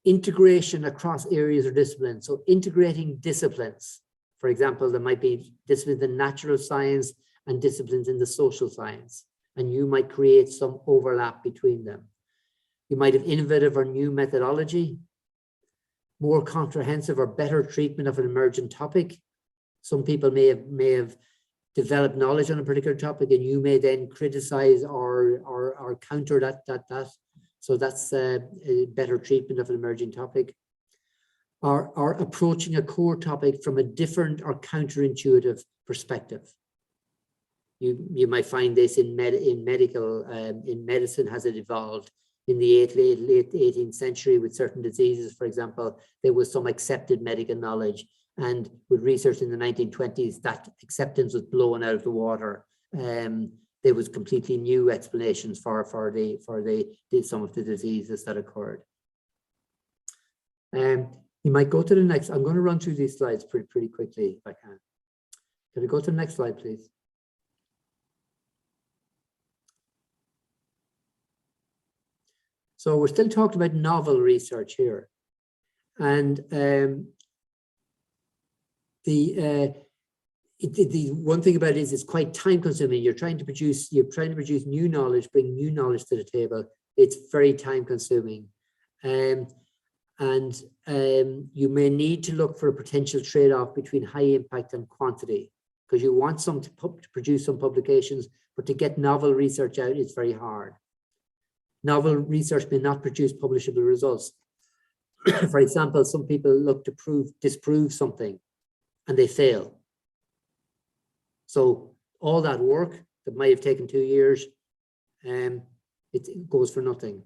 integration across areas or disciplines. So integrating disciplines. For example, there might be disciplines in natural science and disciplines in the social science, and you might create some overlap between them. You might have innovative or new methodology, more comprehensive or better treatment of an emergent topic. Some people may have developed knowledge on a particular topic, and you may then criticize or counter that. So that's a better treatment of an emerging topic. Or approaching a core topic from a different or counterintuitive perspective. You might find this in medicine. Has it evolved in the late 18th century with certain diseases? For example, there was some accepted medical knowledge, and with research in the 1920s, that acceptance was blown out of the water. There was completely new explanations for some of the diseases that occurred. You might go to the next. I'm going to run through these slides pretty quickly if I can. Can we go to the next slide, please? So we're still talking about novel research here, and the one thing about it is it's quite time consuming. You're trying to produce new knowledge, bring new knowledge to the table. It's very time consuming, and you may need to look for a potential trade-off between high impact and quantity, because you want to produce some publications, but to get novel research out, it's very hard. Novel research may not produce publishable results. For example, some people look to disprove something and they fail. So all that work that might have taken 2 years, it goes for nothing.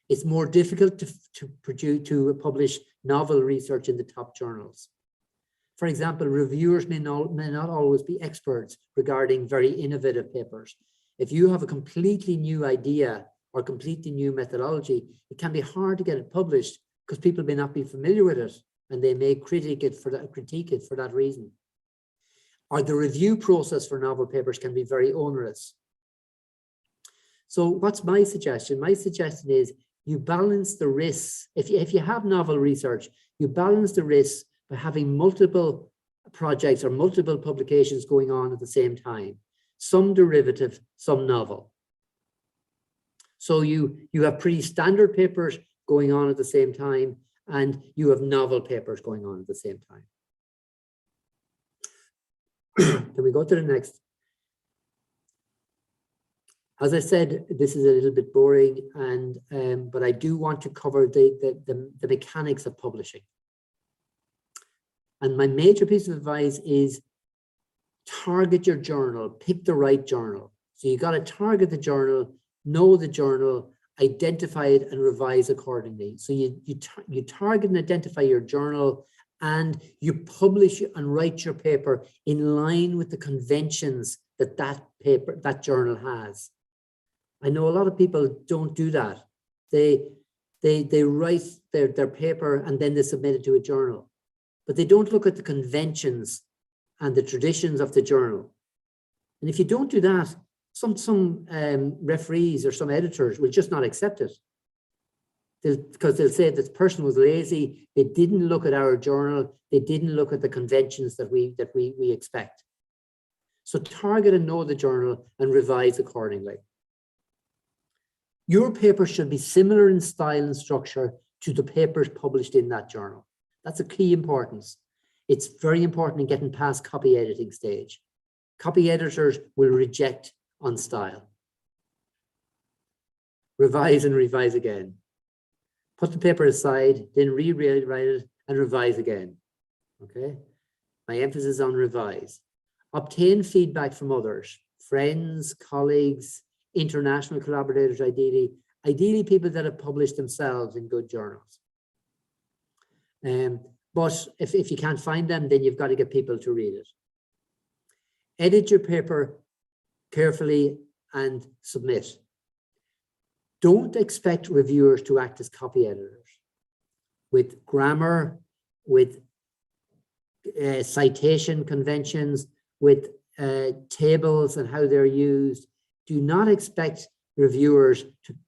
It's more difficult to publish novel research in the top journals. For example, reviewers may not always be experts regarding very innovative papers. If you have a completely new idea or completely new methodology, it can be hard to get it published because people may not be familiar with it, and they may critique it for that reason. Or the review process for novel papers can be very onerous. So what's my suggestion? My suggestion is you balance the risks. If you have novel research, you balance the risks by having multiple projects or multiple publications going on at the same time, some derivative, some novel. So you have pretty standard papers going on at the same time, and you have novel papers going on at the same time. Can we go to the next? As I said, this is a little bit boring, but I do want to cover the mechanics of publishing. And my major piece of advice is target your journal, pick the right journal. So you got to target the journal, know the journal, identify it, and revise accordingly. So you target and identify your journal, and you publish and write your paper in line with the conventions that journal has. I know a lot of people don't do that. They write their paper and then they submit it to a journal, but they don't look at the conventions and the traditions of the journal. And if you don't do that, some referees or some editors will just not accept it. Because they'll say this person was lazy, they didn't look at our journal, they didn't look at the conventions that we expect. So target and know the journal and revise accordingly. Your paper should be similar in style and structure to the papers published in that journal. That's a key importance. It's very important in getting past copy editing stage. Copy editors will reject on style. Revise and revise again. Put the paper aside, then rewrite it and revise again. Okay? My emphasis on revise. Obtain feedback from others, friends, colleagues, international collaborators, ideally people that have published themselves in good journals. But if you can't find them, then you've got to get people to read it. Edit your paper carefully and submit. Don't expect reviewers to act as copy editors. With grammar, with citation conventions, with tables and how they're used, do not expect reviewers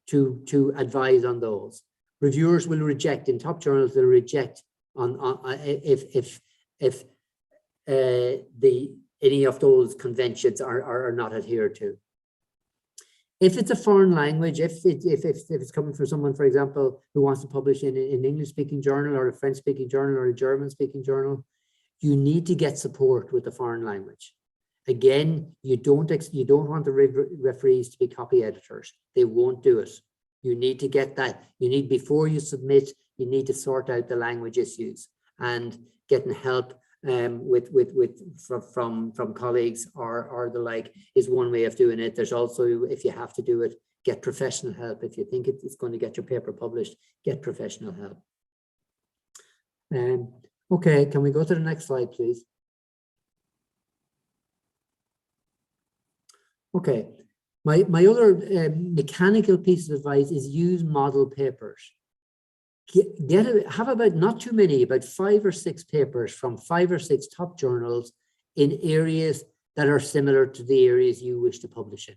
to advise on those. Reviewers will reject, in top journals, they'll reject if any of those conventions are not adhered to. If it's a foreign language, if it's coming from someone, for example, who wants to publish in an English-speaking journal or a French-speaking journal or a German-speaking journal, you need to get support with the foreign language. Again, you don't want the referees to be copy editors. They won't do it. You need to get that. You need, before you submit, you need to sort out the language issues, and getting help from colleagues or the like is one way of doing it. There's also, if you have to do it, get professional help. If you think it's going to get your paper published, get professional help. Okay, can we go to the next slide, please? Okay, my other mechanical piece of advice is use model papers. Have about, not too many, about 5 or 6 papers from 5 or 6 top journals in areas that are similar to the areas you wish to publish in.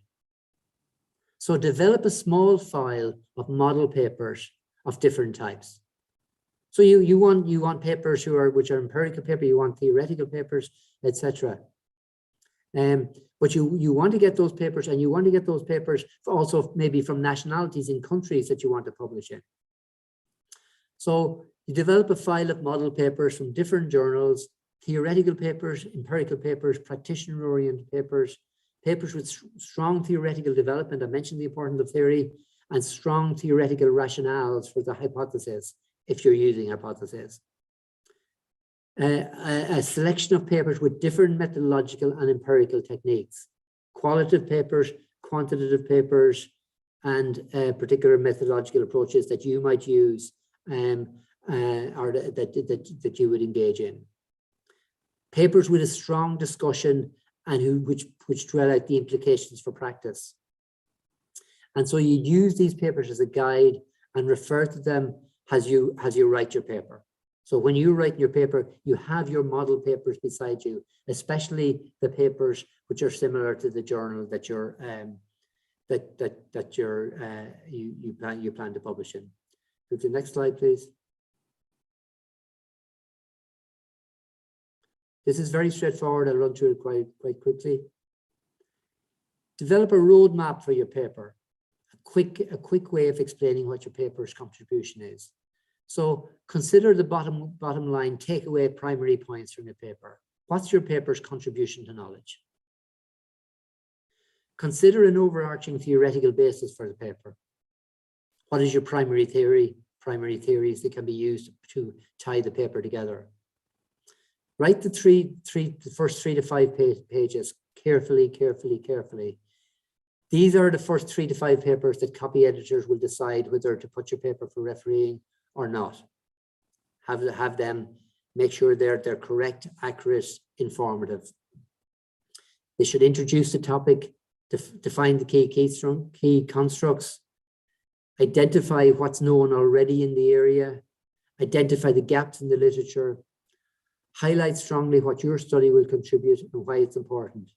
So develop a small file of model papers of different types. So you want papers which are empirical paper, you want theoretical papers, etc. But you want to get those papers, and you want to get those papers also maybe from nationalities in countries that you want to publish in. So you develop a file of model papers from different journals, theoretical papers, empirical papers, practitioner-oriented papers, papers with strong theoretical development. I mentioned the importance of theory, and strong theoretical rationales for the hypothesis, if you're using hypotheses. A selection of papers with different methodological and empirical techniques, qualitative papers, quantitative papers, and particular methodological approaches that you might use or that you would engage in. Papers with a strong discussion and which dwell out the implications for practice. And so you use these papers as a guide and refer to them as you write your paper. So when you write your paper, you have your model papers beside you, especially the papers which are similar to the journal that you plan to publish in. Go to the next slide, please. This is very straightforward. I'll run through it quite quickly. Develop a roadmap for your paper. A quick way of explaining what your paper's contribution is. So consider the bottom line takeaway primary points from your paper. What's your paper's contribution to knowledge? Consider an overarching theoretical basis for the paper. What is your primary theory? Primary theories that can be used to tie the paper together. Write the first 3 to 5 pages carefully. These are the first 3 to 5 papers that copy editors will decide whether to put your paper for refereeing or not. Have them make sure they're correct, accurate, informative. They should introduce the topic, define the key constructs, identify what's known already in the area, identify the gaps in the literature, highlight strongly what your study will contribute and why it's important.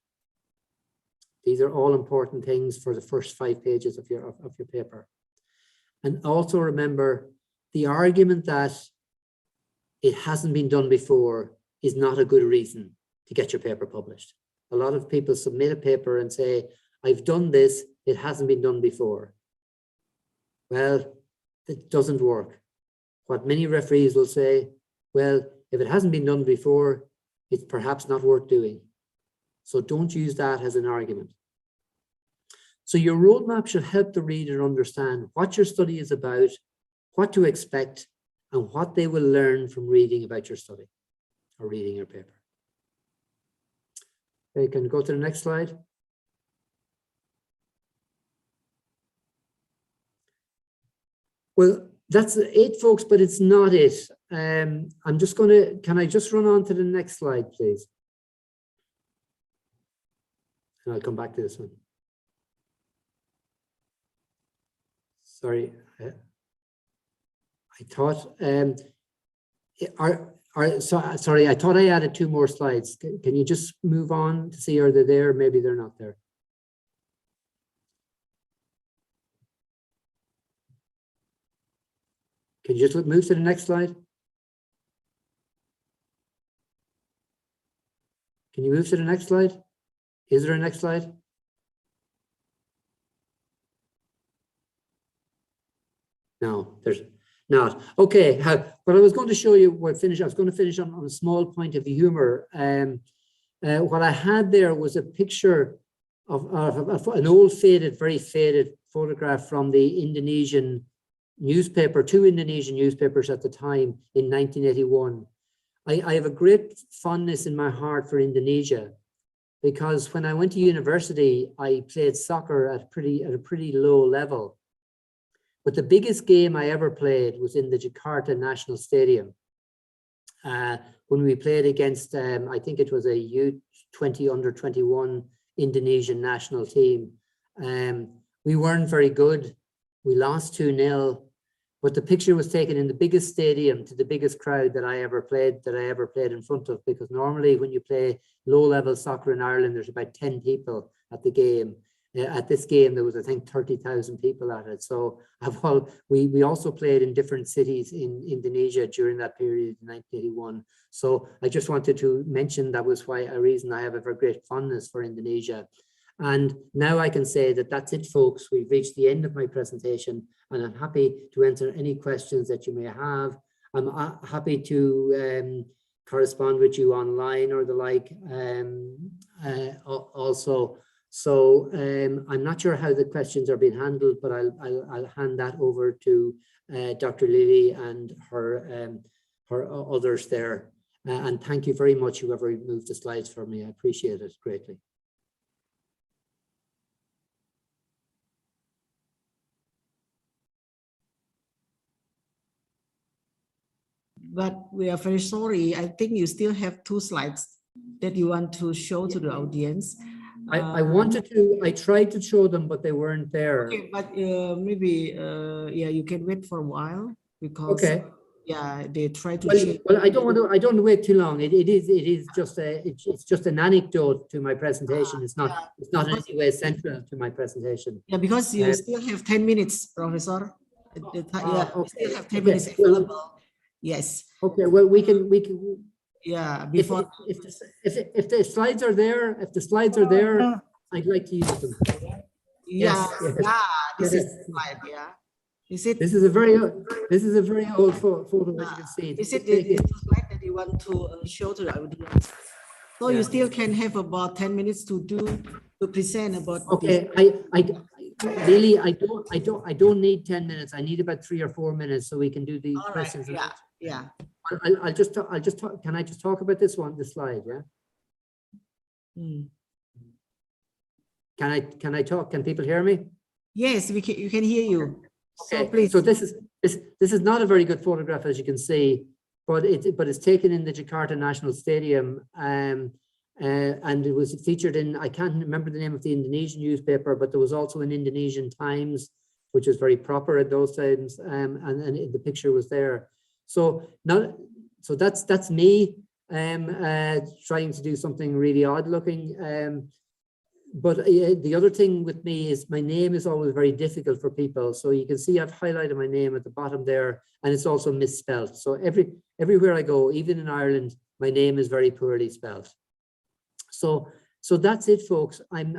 These are all important things for the first 5 pages of your paper. And also remember, the argument that it hasn't been done before is not a good reason to get your paper published. A lot of people submit a paper and say, I've done this, it hasn't been done before. Well, it doesn't work. What many referees will say, well, if it hasn't been done before, it's perhaps not worth doing. So don't use that as an argument. So your roadmap should help the reader understand what your study is about, what to expect, and what they will learn from reading about your study or reading your paper. Okay, can you go to the next slide? Well, that's it, folks, but it's not it. I'm just going to, can I just run on to the next slide, please? And I'll come back to this one. Sorry, I thought, sorry, I thought I added 2 more slides. Can you just move on to see, are they there? Maybe they're not there. Can you just move to the next slide? Can you move to the next slide? Is there a next slide? No, there's not. Okay, what I was going to show you, I was going to finish on a small point of humor. What I had there was a picture of an old faded, very faded photograph from the Indonesian newspaper, 2 Indonesian newspapers at the time in 1981. I have a great fondness in my heart for Indonesia, because when I went to university, I played soccer at a pretty low level. But the biggest game I ever played was in the Jakarta National Stadium. When we played against, I think it was a U20 under-21 Indonesian national team. We weren't very good. We lost 2-0, but the picture was taken in the biggest stadium to the biggest crowd that I ever played in front of, because normally when you play low-level soccer in Ireland, there's about 10 people at the game. At this game, there was, I think, 30,000 people at it. So we also played in different cities in Indonesia during that period in 1981. So I just wanted to mention that was a reason I have a very great fondness for Indonesia. And now I can say that that's it, folks. We've reached the end of my presentation, and I'm happy to answer any questions that you may have. I'm happy to correspond with you online or the like also. So I'm not sure how the questions are being handled, but I'll hand that over to Dr. Lily and her others there. And thank you very much, whoever moved the slides for me. I appreciate it greatly. But we are very sorry. I think you still have 2 slides that you want to show to the audience. I tried to show them, but they weren't there. Okay, but maybe, yeah, you can wait for a while, because yeah, they try to share. Well, I don't want to wait too long. It's just an anecdote to my presentation. It's not in any way central to my presentation. Yeah, because you still have 10 minutes, Professor. Yeah, okay. we still have 10 minutes available. Yes. Okay. Well, we can. Yeah. Before if the slides are there, I'd like to use them. Yeah. Yes. Yeah. This is the slide. Yeah. Is it? This is a very old photo, as you can see. Is it the slide that you want to show to the audience? So you still can have about 10 minutes to present about. Okay. Really, I don't need 10 minutes. I need about 3 or 4 minutes so we can do the questions. Yeah. Yeah. I'll just talk. Can I just talk about this slide? Yeah. Can I talk? Can people hear me? Yes, you can hear you. Okay. So please. So this is not a very good photograph, as you can see, but it's taken in the Jakarta National Stadium, and it was featured in, I can't remember the name of the Indonesian newspaper, but there was also an Indonesian Times, which was very proper at those times, and the picture was there. So that's me trying to do something really odd looking. But the other thing with me is my name is always very difficult for people. So you can see I've highlighted my name at the bottom there, and it's also misspelled. So everywhere I go, even in Ireland, my name is very poorly spelled. So that's it, folks. I'm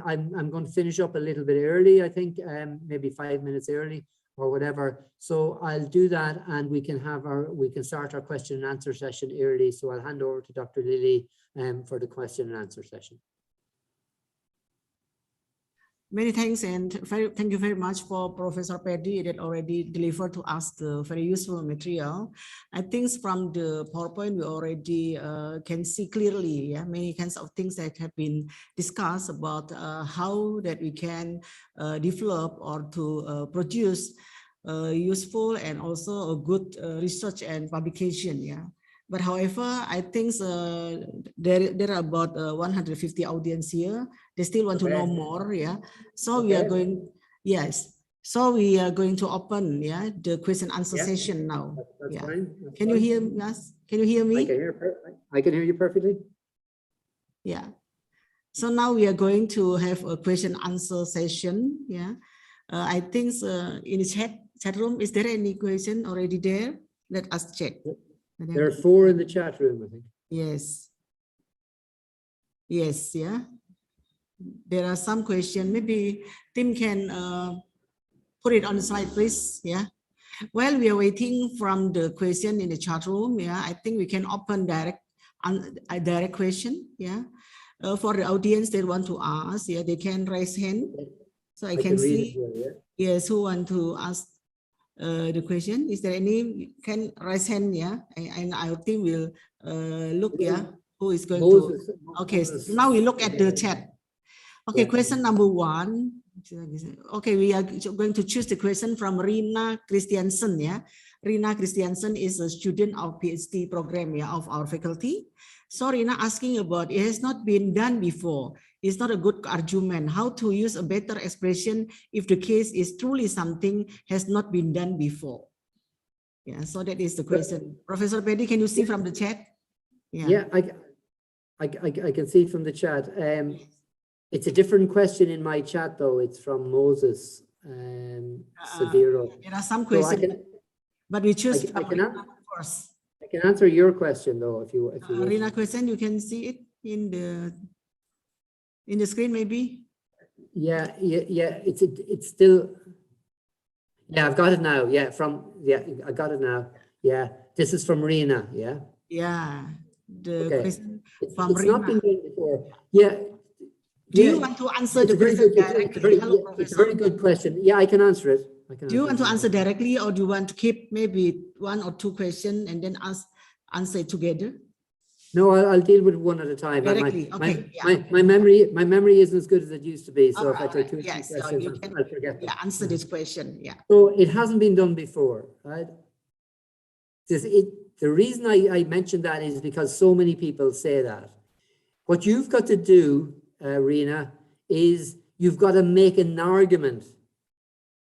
going to finish up a little bit early, I think, maybe 5 minutes early or whatever. So I'll do that, and we can start our question and answer session early. So I'll hand over to Dr. Lily for the question and answer session. Many thanks, and thank you very much for Professor Paddy that already delivered to us the very useful material. I think from the PowerPoint we already can see clearly, many kinds of things that have been discussed about how that we can develop or to produce useful and also a good research and publication. But however, I think there are about 150 audience here. They still want to know more. So we are going, yes. So we are going to open, yeah, the question answer Yeah. session now. That's Yeah. fine. That's Can you fine. hear us? Can you hear me? I can hear you perfectly. Yeah. So now we are going to have a question answer session. Yeah. I think in the chat room, is there any question already there? Let us check. There are 4 in the chat room, I think. Yes. Yes, yeah. There are some questions. Maybe Tim can put it on the slide, please. Yeah. While we are waiting from the question in the chat room, yeah, I think we can open a direct question. Yeah. For the audience that want to ask, yeah, they can raise hand. So I can read it see, here, yeah. yes, who want to ask the question. Is there any, can raise hand, yeah? And our team will look, yeah, who is going to, okay, Moses. now we look at the chat. Okay, yeah. Question number 1. Okay, we are going to choose the question from Rina Christiansen, yeah. Rina Christiansen is a student of PhD program, yeah, of our faculty. So Rina asking about, it has not been done before. It's not a good argument. How to use a better expression if the case is truly something has not been done before? Yeah, so that is the question. Professor Peddy, can you see from the chat? Yeah, I can see from the chat. It's a different question in my chat, though. It's from Moses Severo. There are some questions, so but we choose first. I can answer your question, though, if you Rina question, you can see it in the screen, maybe. Yeah. It's still. Yeah, I've got it now. Yeah, I got it now. Yeah, this is from Rina. Yeah. Yeah. The question from it's Rina. Not been done before. Yeah. Do you want to answer the question directly? It's a very good question. Yeah, I can answer it. Do you want to answer directly, or do you want to keep maybe 1 or 2 questions and then answer it together? No, I'll deal with one at a time. Directly. My memory isn't as good as it used to be. So if I take 2 yes, questions, so you can, I'll forget them. Answer this question. Yeah. So it hasn't been done before, right? The reason I mentioned that is because so many people say that. What you've got to do, Rina, is you've got to make an argument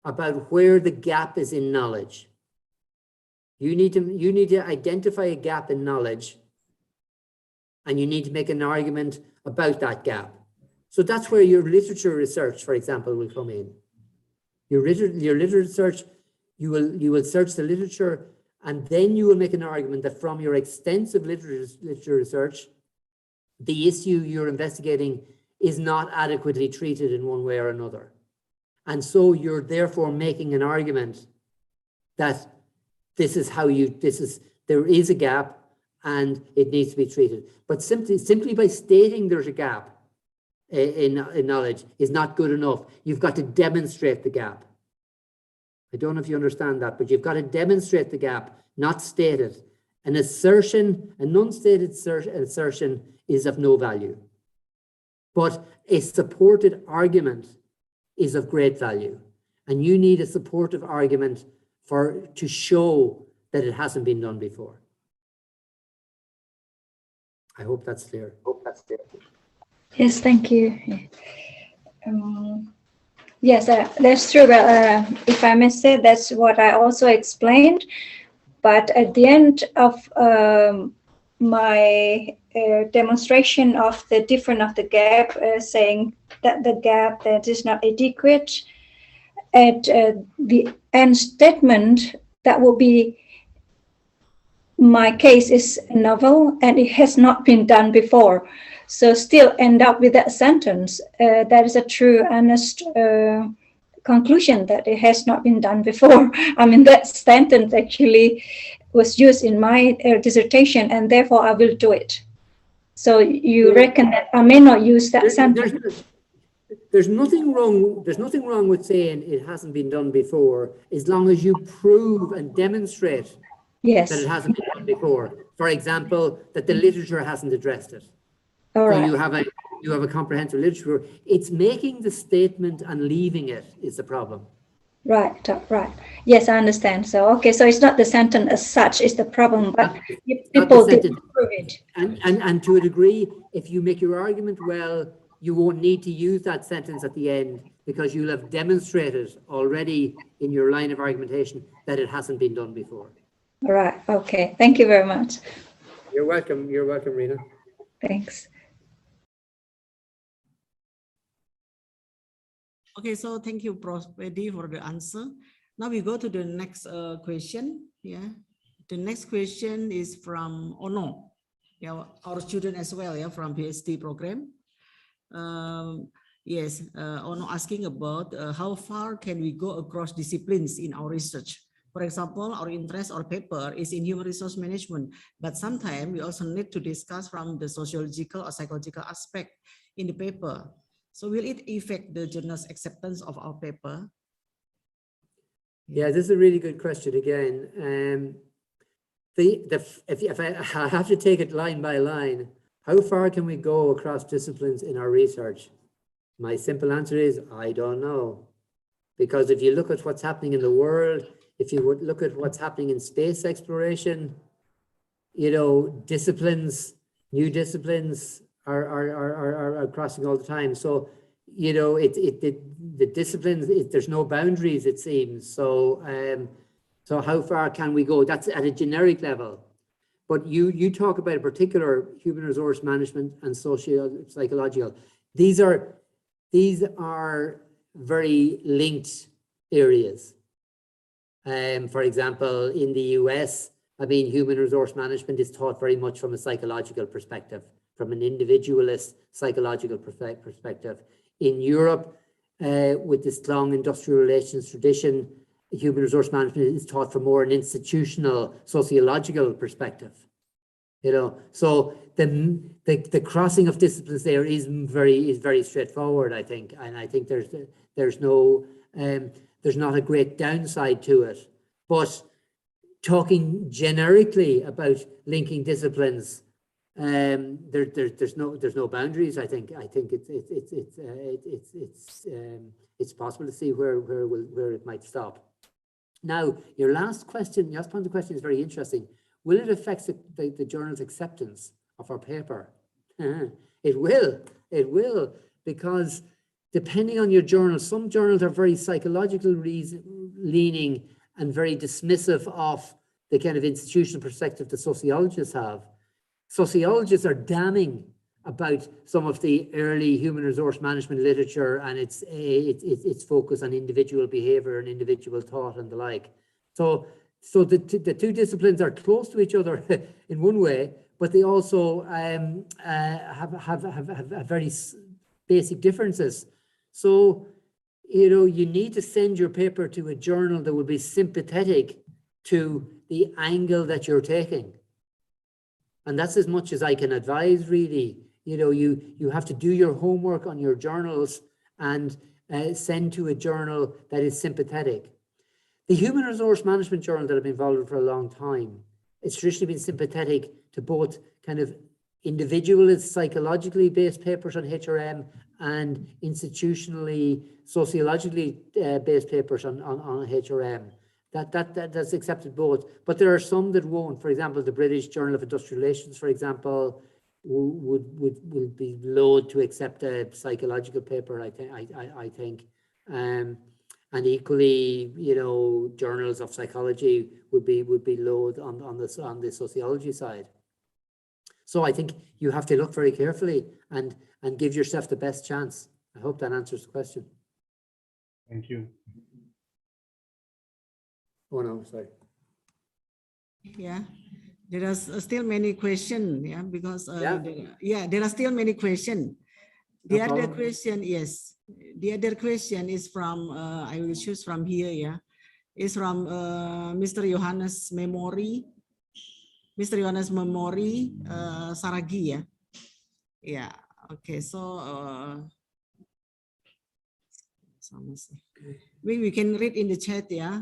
about where the gap is in knowledge. You need to identify a gap in knowledge, and you need to make an argument about that gap. So that's where your literature research, for example, will come in. Your literature research, you will search the literature, and then you will make an argument that from your extensive literature research, the issue you're investigating is not adequately treated in one way or another. And so you're therefore making an argument that there is a gap and it needs to be treated. But simply by stating there's a gap in knowledge is not good enough. You've got to demonstrate the gap. I don't know if you understand that, but you've got to demonstrate the gap, not state it. An assertion, an unstated assertion is of no value. But a supported argument is of great value. And you need a supportive argument to show that it hasn't been done before. I hope that's clear. Yes, thank you. Yes, that's true. But if I may say, that's what I also explained. But at the end of my demonstration of the difference of the gap, saying that the gap that is not adequate, at the end statement, that will be, my case is novel and it has not been done before. So still end up with that sentence. That is a true, honest conclusion that it has not been done before. I mean, that sentence actually was used in my dissertation, and therefore I will do it. So you reckon that I may not use that sentence? There's nothing wrong. There's nothing wrong with saying it hasn't been done before, as long as you prove and demonstrate that it hasn't been done before. For example, that the literature hasn't addressed it. All right. You have a comprehensive literature. It's making the statement and leaving it is the problem. Right. Yes, I understand. So, okay, so it's not the sentence as such is the problem, but people didn't prove it. And to a degree, if you make your argument well, you won't need to use that sentence at the end because you'll have demonstrated already in your line of argumentation that it hasn't been done before. All right. Okay. Thank you very much. You're welcome. You're welcome, Rena. Thanks. Okay, so thank you, Prof. Eddie, for the answer. Now we go to the next question. Yeah, the next question is from Ono, yeah, our student as well, yeah, from PhD program. Yes, Ono asking about how far can we go across disciplines in our research. For example, our interest or paper is in human resource management, but sometimes we also need to discuss from the sociological or psychological aspect in the paper. So will it affect the journal's acceptance of our paper? Yeah, this is a really good question again. If I have to take it line by line, how far can we go across disciplines in our research? My simple answer is, I don't know. Because if you look at what's happening in the world, if you would look at what's happening in space exploration, you know, disciplines, new disciplines are crossing all the time. So, you know, the disciplines, there's no boundaries, it seems. So, so how far can we go? That's at a generic level. But you talk about a particular human resource management and psychological. These are very linked areas. For example, in the US, I mean, human resource management is taught very much from a psychological perspective, from an individualist psychological perspective. In Europe, with this long industrial relations tradition, human resource management is taught from more an institutional sociological perspective. You know, so the crossing of disciplines there is very straightforward, I think, and I think there's not a great downside to it. But talking generically about linking disciplines, there's no boundaries. I think it's possible to see where it might stop. Now, your last part of the question is very interesting. Will it affect the journal's acceptance of our paper? It will, because depending on your journal, some journals are very psychological leaning and very dismissive of the kind of institutional perspective the sociologists have. Sociologists are damning about some of the early human resource management literature and its focus on individual behavior and individual thought and the like. So the two disciplines are close to each other in one way, but they also have very basic differences. So, you know, you need to send your paper to a journal that will be sympathetic to the angle that you're taking. And that's as much as I can advise, really. You know, you have to do your homework on your journals and send to a journal that is sympathetic. The Human Resource Management Journal that I've been involved in for a long time, it's traditionally been sympathetic to both kind of individualist, psychologically based papers on HRM and institutionally, sociologically based papers on HRM. That's accepted both, but there are some that won't. For example, the British Journal of Industrial Relations, for example, would be loath to accept a psychological paper. I think, and equally, you know, journals of psychology would be loath on the sociology side. So I think you have to look very carefully and give yourself the best chance. I hope that answers the question. Thank you. Oh no, sorry. Yeah, there are still many questions. Yeah, because there are still many questions. The other question, yes, the other question is from I will choose from here. Yeah, is from Mr. Johannes Memory. Mr. Johannes Memory Saragi. Yeah. Yeah. Okay. So. We can read in the chat, yeah,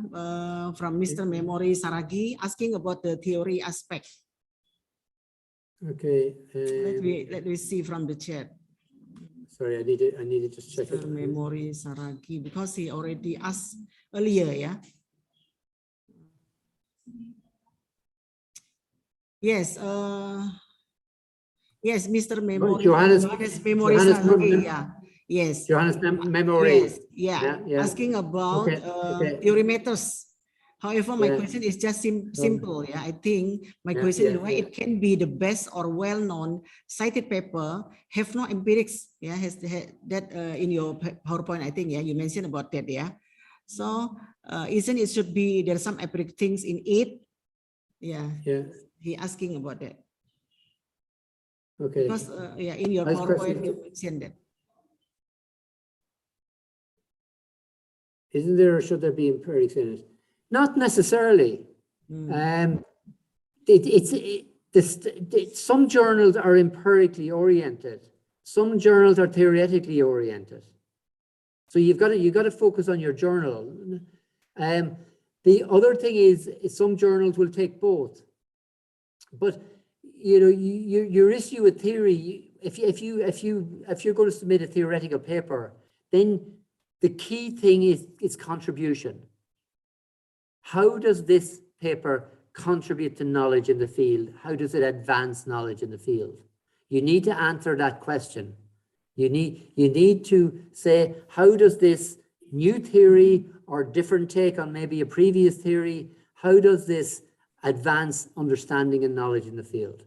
from Mr. Memory Saragi asking about the theory aspect. Okay. Let me see from the chat. Sorry, I need to just check Mr. Memory Saragi, because he already asked earlier, yeah. Yes. Yes, Mr. Memory. Johannes Memory Saragi, yeah. Yes. Johannes memory. Yes. Yeah. Yeah. Asking about Okay. theory matters. However, my Yeah. question is just simple. Yeah, I think my question is why it can be the best or well-known cited paper have no empirics. Yeah, has that in your PowerPoint, I think. Yeah, you mentioned about that. Yeah. So isn't it should be there some empiric things in it? Yeah. Yeah. He asking about that. Okay. Because yeah, in your Nice PowerPoint question. you mentioned that. Isn't there, or should there be empirics in it? Not necessarily. Some journals are empirically oriented. Some journals are theoretically oriented. So you've got to focus on your journal. The other thing is some journals will take both. But you know, your issue with theory, if you're going to submit a theoretical paper, then the key thing is contribution. How does this paper contribute to knowledge in the field? How does it advance knowledge in the field? You need to answer that question. You need to say, how does this new theory or different take on maybe a previous theory, how does this advance understanding and knowledge in the field?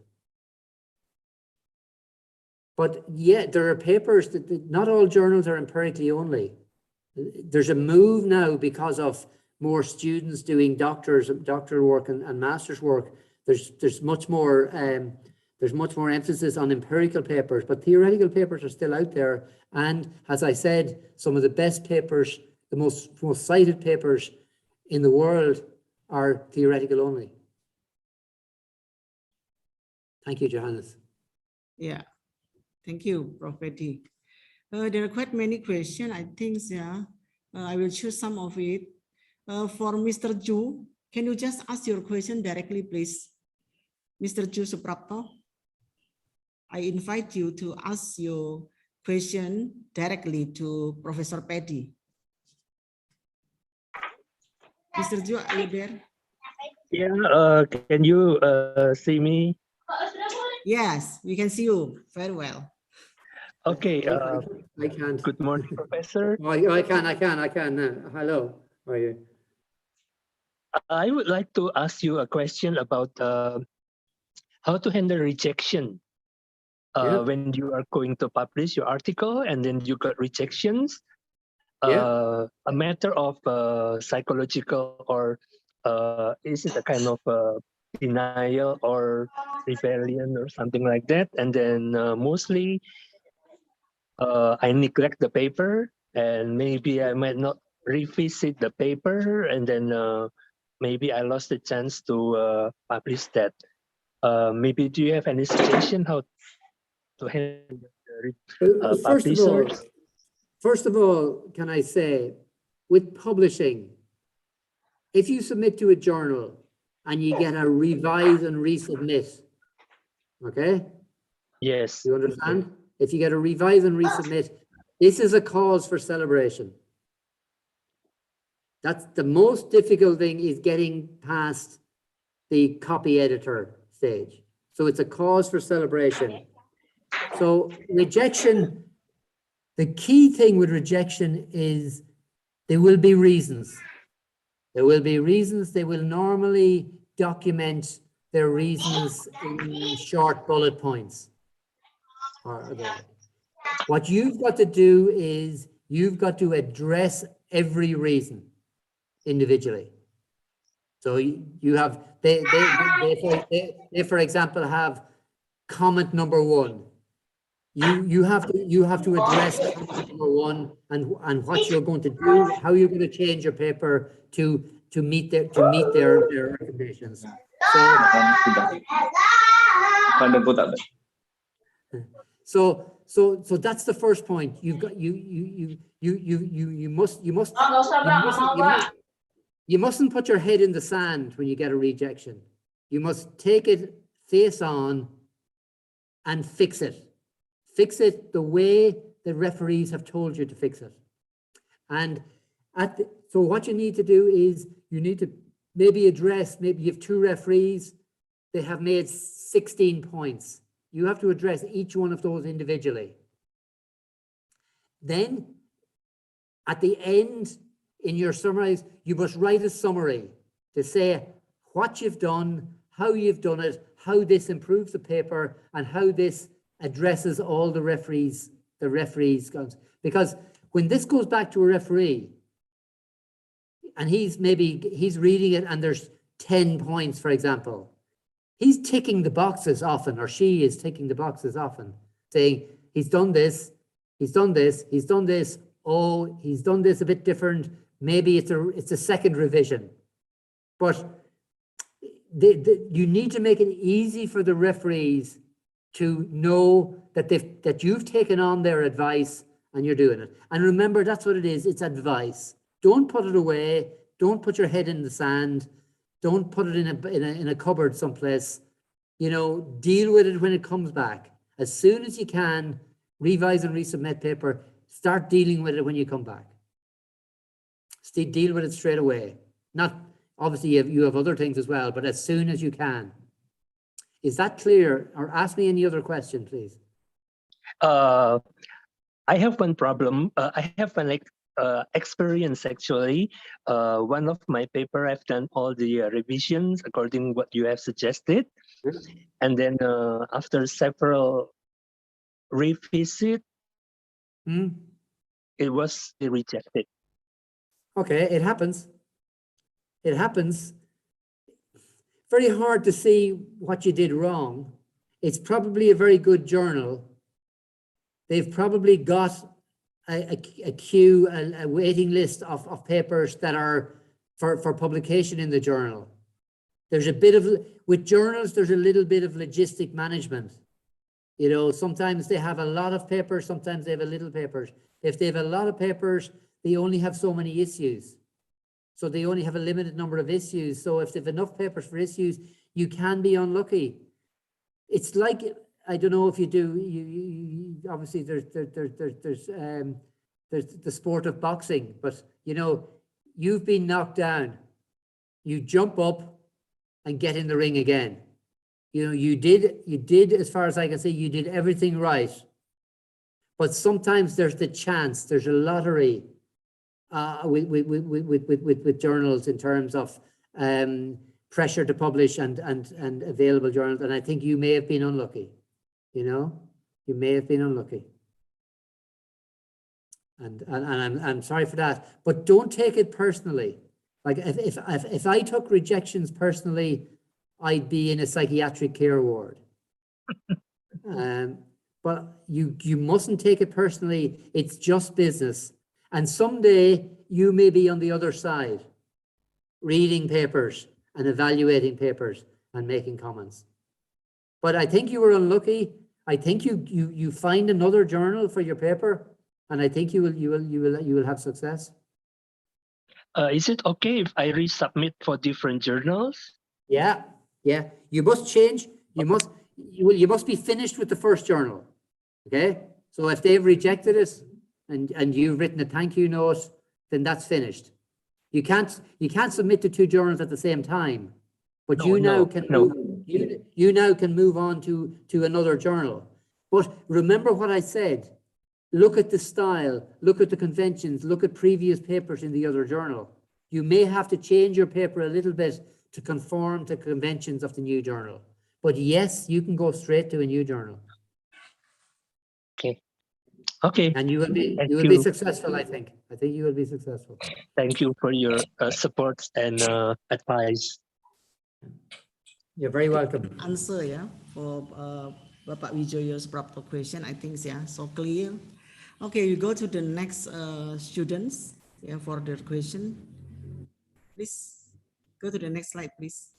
But yeah, there are papers that not all journals are empirically only. There's a move now because of more students doing doctoral work and master's work. There's much more emphasis on empirical papers, but theoretical papers are still out there. And as I said, some of the best papers, the most cited papers in the world are theoretical only. Thank you, Johannes. Yeah, thank you, Prof. Betty. There are quite many questions, I think. Yeah, I will choose some of it. For Mr. Ju, can you just ask your question directly, please? Mr. Ju Suprapto, I invite you to ask your question directly to Professor Petty. Mr. Ju, are you there? Yeah, can you see me? Yes, we can see you very well. Okay. I can't. Good morning, Professor. Oh, I can. Hello, how are you? I would like to ask you a question about how to handle rejection when you are going to publish your article and then you got rejections. A matter of psychological, or is it a kind of denial or rebellion or something like that? And then mostly I neglect the paper, and maybe I might not revisit the paper, and then maybe I lost the chance to publish that. Maybe do you have any suggestion how to handle the publishers? First of all, can I say, with publishing, if you submit to a journal and you get a revise and resubmit, okay? Yes. You understand? Okay. If you get a revise and resubmit, this is a cause for celebration. That's the most difficult thing, is getting past the copy editor stage. So it's a cause for celebration. So rejection, the key thing with rejection is there will be reasons. There will be reasons. They will normally document their reasons in short bullet points. What you've got to do is you've got to address every reason individually. So you have, they for example have comment number 1. You have to address comment number 1 and what you're going to do, how you're going to change your paper to meet their recommendations. So that's the first point. You've got you mustn't put your head in the sand when you get a rejection. You must take it face on and fix it. Fix it the way the referees have told you to fix it. And so what you need to do is you need to maybe you have 2 referees, they have made 16 points. You have to address each one of those individually. then at the end in your summarize, you must write a summary to say what you've done, how you've done it, how this improves the paper, and how this addresses all the referees' guns. Because when this goes back to a referee, and he's reading it and there's 10 points, for example, he's ticking the boxes often, or she is ticking the boxes often, saying, he's done this, he's done this, he's done this, oh, he's done this a bit different, maybe it's a second revision. But you need to make it easy for the referees to know that you've taken on their advice and you're doing it. And remember, that's what it is, it's advice. Don't put it away, don't put your head in the sand, don't put it in a cupboard someplace. You know, deal with it when it comes back. As soon as you can, revise and resubmit paper, start dealing with it when you come back. Deal with it straight away. Not, obviously you have other things as well, but as soon as you can. Is that clear? Or ask me any other question, please. I have one problem. I have one experience actually. One of my paper, I've done all the revisions according to what you have suggested. And then after several revisit, it was rejected. Okay, it happens. It happens. Very hard to see what you did wrong. It's probably a very good journal. They've probably got a queue, a waiting list of papers that are for publication in the journal. There's a bit of, with journals, there's a little bit of logistic management. You know, sometimes they have a lot of papers, sometimes they have a little papers. If they have a lot of papers, they only have so many issues. So they only have a limited number of issues. So if they have enough papers for issues, you can be unlucky. It's like, I don't know if you do, you obviously there's the sport of boxing, but you know, you've been knocked down, you jump up and get in the ring again. You know, you did, as far as I can see, you did everything right. But sometimes there's the chance, there's a lottery with journals in terms of pressure to publish and available journals. And I think you may have been unlucky. You know, you may have been unlucky. And I'm sorry for that, but don't take it personally. Like if I took rejections personally, I'd be in a psychiatric care ward. But you mustn't take it personally. It's just business. And someday you may be on the other side, reading papers and evaluating papers and making comments. But I think you were unlucky. I think you find another journal for your paper, and I think you will have success. Is it okay if I resubmit for different journals? Yeah. You must change. You must be finished with the first journal. Okay. So if they've rejected it and you've written a thank you note, then that's finished. You can't submit to two journals at the same time. But you now can move on to another journal. But remember what I said. Look at the style, look at the conventions, look at previous papers in the other journal. You may have to change your paper a little bit to conform to conventions of the new journal. But yes, you can go straight to a new journal. Okay. And you will be successful, I think. I think you will be successful. Thank you for your support and advice. You're very welcome. Answer, yeah, for Bapak Wijoyo's proper question, I think, yeah, so clear. Okay, we go to the next students, yeah, for their question. Please go to the next slide, please.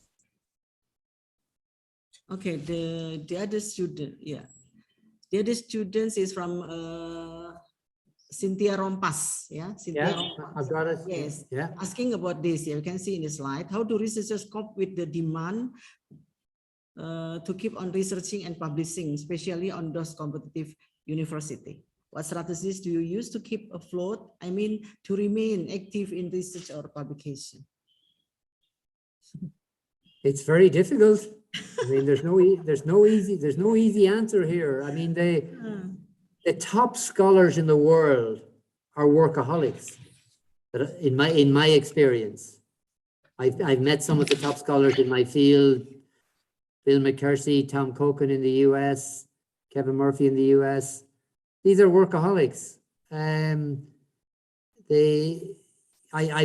Okay, the other student, yeah, the other students is from Cynthia Rompas, yeah, Cynthia Rompas. I've got it. Yes, yeah. Asking about this, yeah, you can see in the slide, how do researchers cope with the demand to keep on researching and publishing, especially on those competitive universities? What strategies do you use to keep afloat? I mean, to remain active in research or publication? It's very difficult. I mean, there's no easy answer here. I mean, the top scholars in the world are workaholics. In my experience, I've met some of the top scholars in my field: Bill Mccarthy, Tom Coken in the US, Kevin Murphy in the US. These are workaholics. I'm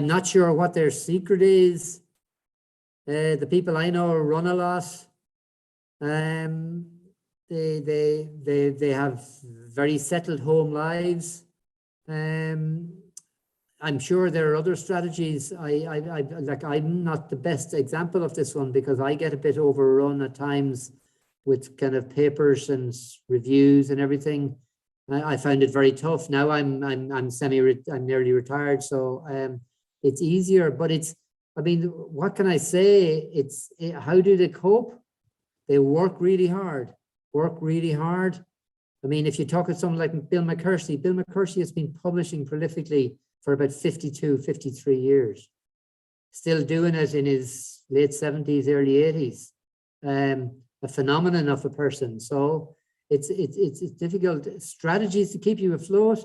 not sure what their secret is. The people I know run a lot. They have very settled home lives. I'm sure there are other strategies. I'm not the best example of this one because I get a bit overrun at times with kind of papers and reviews and everything. I found it very tough. Now I'm nearly retired, so it's easier. But I mean, what can I say? How do they cope? They work really hard. I mean, if you talk to someone like Bill Mccarthy has been publishing prolifically for about 52, 53 years, still doing it in his late 70s, early 80s. A phenomenon of a person. So it's difficult. Strategies to keep you afloat.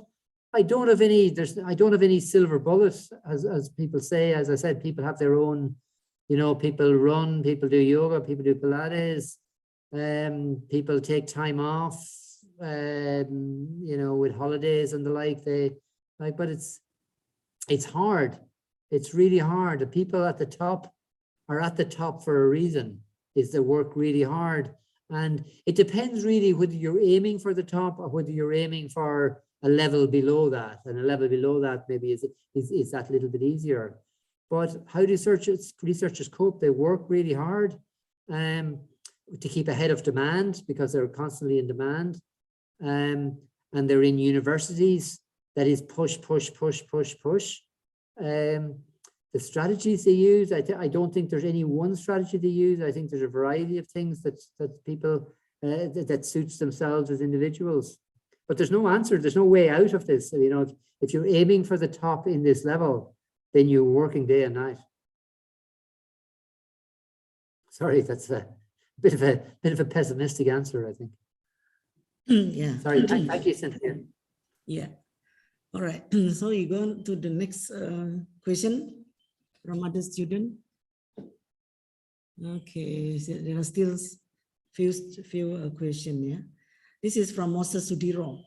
I don't have any silver bullets, as people say. As I said, people have their own, people run, people do yoga, people do Pilates, people take time off, with holidays and the like. But it's hard. It's really hard. The people at the top are at the top for a reason, is they work really hard. And it depends really whether you're aiming for the top or whether you're aiming for a level below that. And a level below that maybe is that little bit easier. But how do researchers cope? They work really hard to keep ahead of demand because they're constantly in demand. And they're in universities that is push. The strategies they use, I don't think there's any one strategy they use. I think there's a variety of things that people that suits themselves as individuals. But there's no answer. There's no way out of this. If you're aiming for the top in this level, then you're working day and night. Sorry, that's a bit of a pessimistic answer, I think. Yeah. Sorry. Thank you, Cynthia. Yeah. All right. So you go to the next question from other student. Okay, so there are still few questions. Yeah, this is from Moses Sudiro.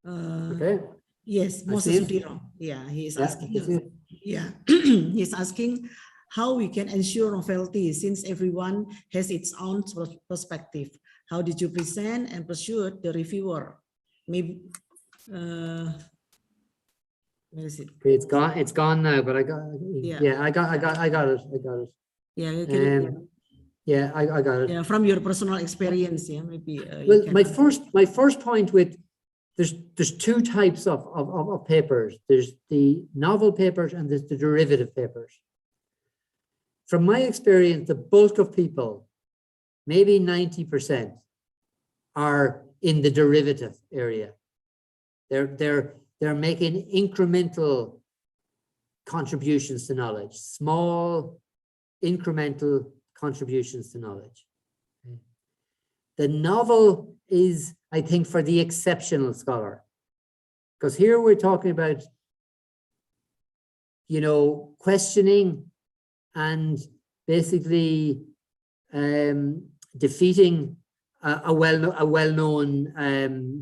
Okay. Yes, Moses Sudiro. Yeah, he is asking. Yeah, he's asking how we can ensure novelty since everyone has its own perspective. How did you present and persuade the reviewer? Maybe. Where is it? It's gone now, but I got it. Yeah, yeah, I got it. Yeah, from your personal experience, yeah, maybe. Well, my first point with there's two types of papers. There's the novel papers and there's the derivative papers. From my experience, the bulk of people, maybe 90%, are in the derivative area. They're making incremental contributions to knowledge, small incremental contributions to knowledge. The novel is, I think, for the exceptional scholar, because here we're talking about, questioning and basically defeating a well-known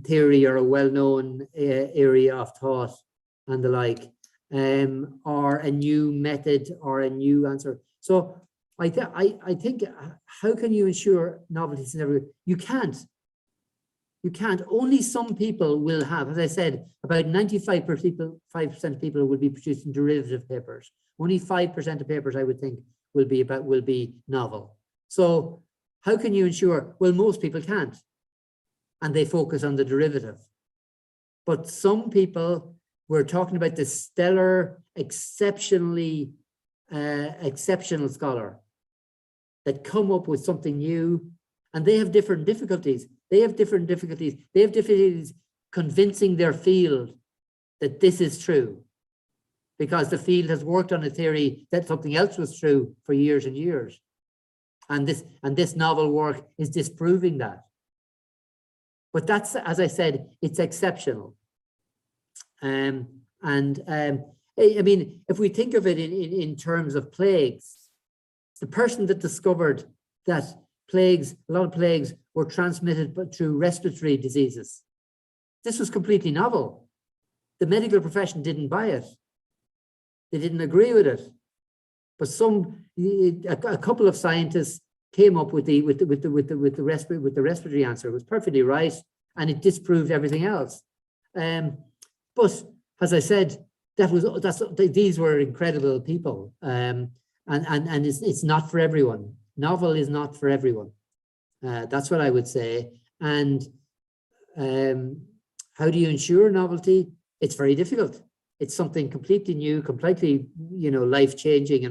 theory or a well-known area of thought and the like, or a new method or a new answer. So I think how can you ensure novelty is never? You can't. Only some people will have, as I said, about 95% of people will be producing derivative papers. Only 5% of papers, I would think, will be novel. So how can you ensure? Well, most people can't, and they focus on the derivative. But some people, we're talking about the stellar, exceptional scholar that come up with something new, and they have different difficulties. They have difficulties convincing their field that this is true, because the field has worked on a theory that something else was true for years and years. And this novel work is disproving that. But that's, as I said, it's exceptional. I mean, if we think of it in terms of plagues, the person that discovered that plagues, a lot of plagues were transmitted through respiratory diseases. This was completely novel. The medical profession didn't buy it. They didn't agree with it. But a couple of scientists came up with the respiratory answer. It was perfectly right, and it disproved everything else. But as I said, these were incredible people, and it's not for everyone. Novel is not for everyone. That's what I would say. And how do you ensure novelty? It's very difficult. It's something completely new, completely, life changing,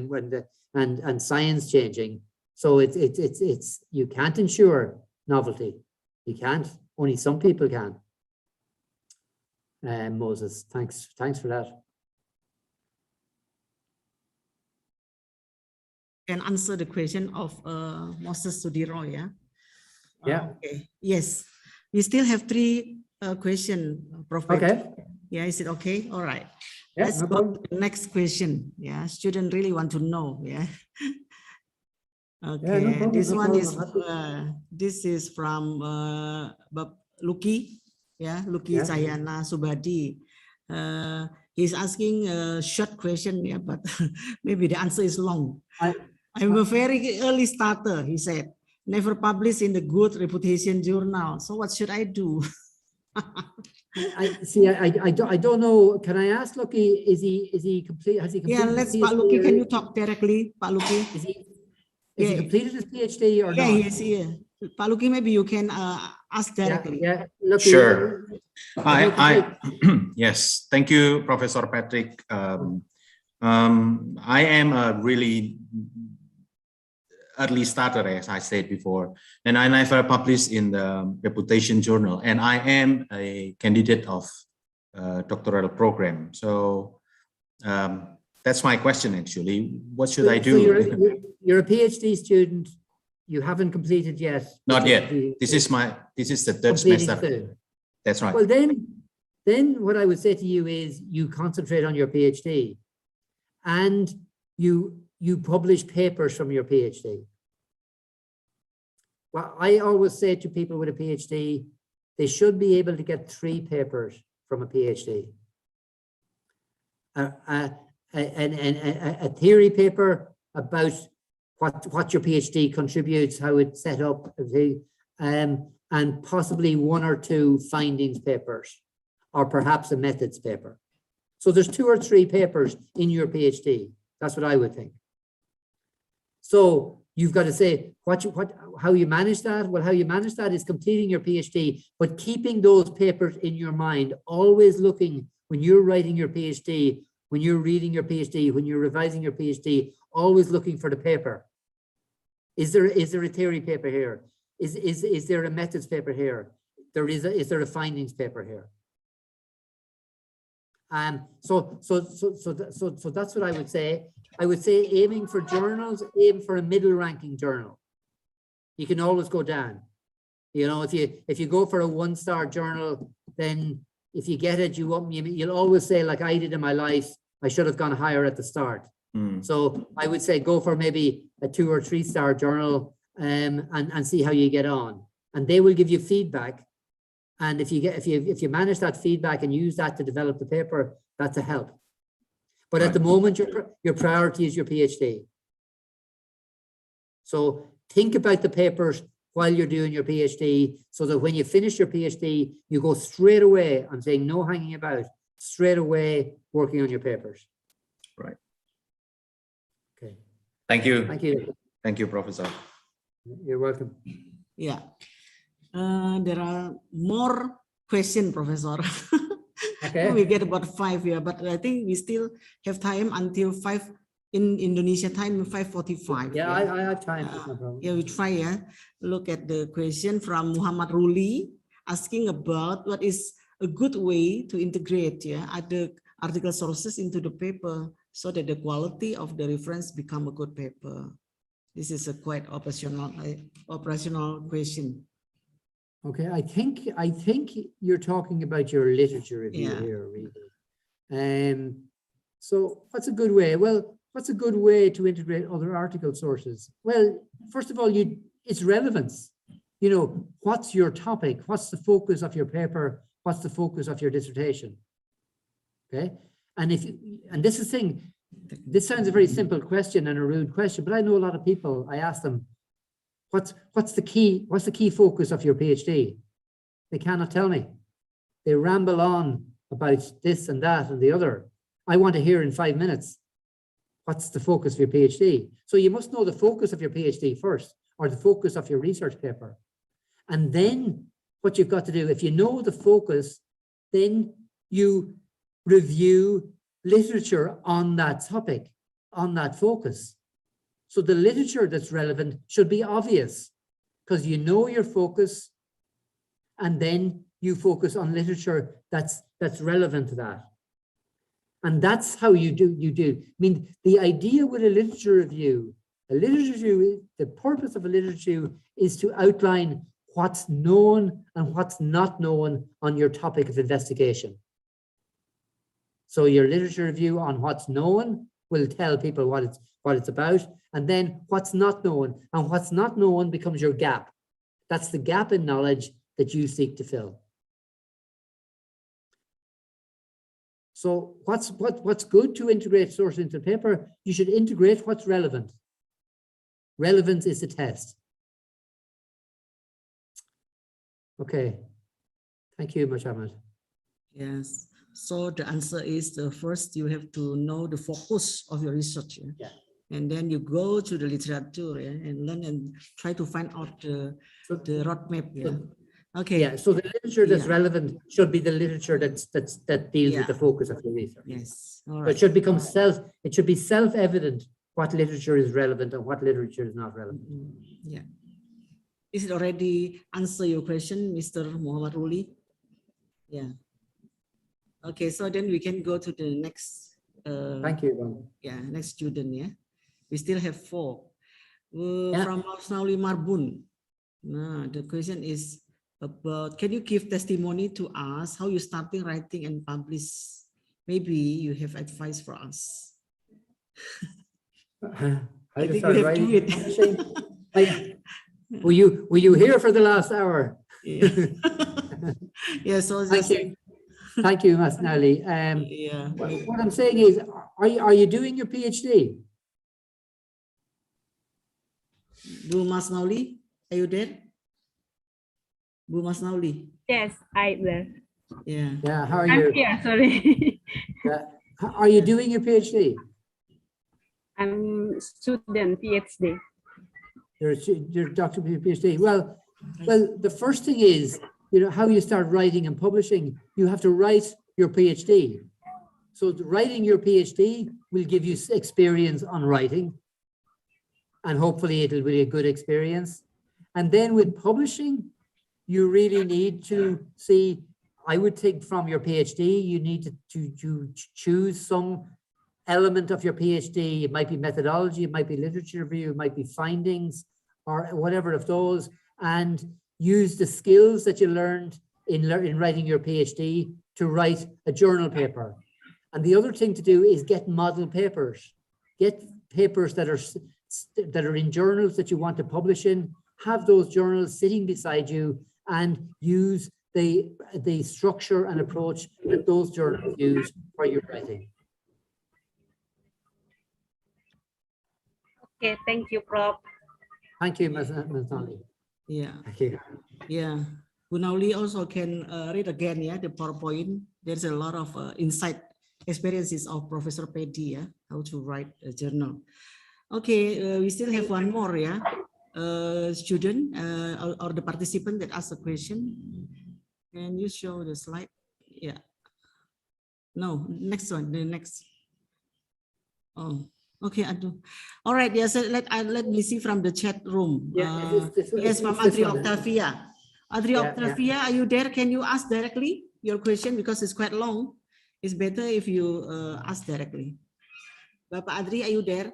and science changing. So it's you can't ensure novelty. You can't. Only some people can. Moses, thanks for that. Can answer the question of Moses Sudiro, yeah? Yeah. Okay. Yes. We still have 3 questions, Prophet. Okay. Yeah, is it okay? All right. Yeah, Let's no go problem. to the next question. Yeah, students really want to know. Yeah. Okay. Yeah, no problem, This no one problem. is this is from Lucky. Yeah, Lucky Yeah. Sayana Subadi. He's asking a short question, yeah, but maybe the answer is long. I'm a very early starter, he said. Never published in the good reputation journal. So what should I do? I don't know. Can I ask Lucky? Is he complete? Has he completed? Yeah, let's his Pak PhD, Lucky. Can you talk directly, Pak Lucky? Is he completed his PhD or yeah, not? he is here. Pak Lucky, maybe you can ask directly. Yeah. Lucky, sure. I Yes. Thank you, Professor Patrick. I am a really early starter, as I said before, and I never published in the reputation journal, and I am a candidate of doctoral program. So that's my question, actually. What should I do? So you're a PhD student. You haven't completed yet. Not yet. This is the 3rd semester. Soon. That's right. Well, then what I would say to you is you concentrate on your PhD, and you publish papers from your PhD. Well, I always say to people with a PhD, they should be able to get 3 papers from a PhD. A theory paper about what your PhD contributes, how it's set up, and possibly 1 or 2 findings papers, or perhaps a methods paper. So there's 2 or 3 papers in your PhD. That's what I would think. So you've got to say how you manage that. Well, how you manage that is completing your PhD, but keeping those papers in your mind, always looking when you're writing your PhD, when you're reading your PhD, when you're revising your PhD, always looking for the paper. Is there a theory paper here? Is there a methods paper here? Is there a findings paper here? So that's what I would say. I would say aiming for journals, aim for a middle ranking journal. You can always go down. If you go for a 1-star journal, then if you get it, you'll always say, like I did in my life, I should have gone higher at the start. So I would say go for maybe a 2 or 3-star journal, and see how you get on. And they will give you feedback. And if you manage that feedback and use that to develop the paper, that's a help. But at the moment, your priority is your PhD. So think about the papers while you're doing your PhD, so that when you finish your PhD, you go straight away, I'm saying no hanging about, straight away working on your papers. Right. Okay. Thank you. Thank you. Thank you, Professor. You're welcome. Yeah. There are more questions, Professor. Okay. We get about 5 here, but I think we still have time until 5 in Indonesia time, 5:45. Yeah, I have time. No problem. Yeah, we try. Yeah, look at the question from Muhammad Ruli asking about what is a good way to integrate other article sources into the paper so that the quality of the reference become a good paper. This is a quite operational question. Okay, I think you're talking about your literature review here, really. So what's a good way? Well, what's a good way to integrate other article sources? Well, first of all, it's relevance. You know, what's your topic? What's the focus of your paper? What's the focus of your dissertation? Okay, and this is the thing. This sounds a very simple question and a rude question, but I know a lot of people. I ask them, what's the key focus of your PhD? They cannot tell me. They ramble on about this and that and the other. I want to hear in 5 minutes, what's the focus of your PhD? So you must know the focus of your PhD first, or the focus of your research paper. And then what you've got to do, if you know the focus, then you review literature on that topic, on that focus. So the literature that's relevant should be obvious, because you know your focus, and then you focus on literature that's relevant to that. And that's how you do. I mean, the idea with a literature review, the purpose of a literature review is to outline what's known and what's not known on your topic of investigation. So your literature review on what's known will tell people what it's about, and then what's not known, and what's not known becomes your gap. That's the gap in knowledge that you seek to fill. So what's good to integrate source into the paper? You should integrate what's relevant. Relevance is the test. Okay. Thank you, Mohammed. Yes. So the answer is first you have to know the focus of your research. Yeah? And then you go to the literature and learn and try to find out the roadmap. Yeah. Okay. Yeah. So the literature that's relevant should be the literature that deals with the focus of your research. Yes. All right. So it should become it should be self-evident what literature is relevant and what literature is not relevant. Yeah. Is it already answer your question, Mr. Muhammad Ruli? Yeah. Okay, so then we can go to the next. Thank you, Ron. Yeah, next student. Yeah, we still have 4. From Ausnauli Marbun. The question is about, can you give testimony to us how you started writing and publish? Maybe you have advice for us. I think you have to do it. Were you here for the last hour? Yeah. Yeah. So thank you. Thank you, Masnali. What I'm saying is, are you doing your PhD? Bu Masnauli, are you there? Bu Masnauli. Yes, I'm there. Yeah. Yeah. How are you? I'm here. Sorry. Are you doing your PhD? I'm student PhD. You're Dr. PhD. Well, the first thing is, you know, how you start writing and publishing, you have to write your PhD. So writing your PhD will give you experience on writing, and hopefully it'll be a good experience. And then with publishing, you really need to see, I would think from your PhD, you need to choose some element of your PhD. It might be methodology, it might be literature review, it might be findings, or whatever of those, and use the skills that you learned in writing your PhD to write a journal paper. And the other thing to do is get model papers. Get papers that are in journals that you want to publish in. Have those journals sitting beside you and use the structure and approach that those journals use for your writing. Okay, thank you, Prof. Thank you, Ms. Nali. Yeah. Thank you. Yeah. Bunauli also can read again, the PowerPoint. There's a lot of insight experiences of Professor Peddy, how to write a journal. Okay, we still have one more, student or the participant that asked a question. Can you show the slide? Yeah. No, next one, the next. Oh, okay, I do. All right, yes, let me see from the chat room. Yes, from Adri Octavia. Adri Octavia, are you there? Can you ask directly your question, because it's quite long? It's better if you ask directly. Bapak Adri, are you there?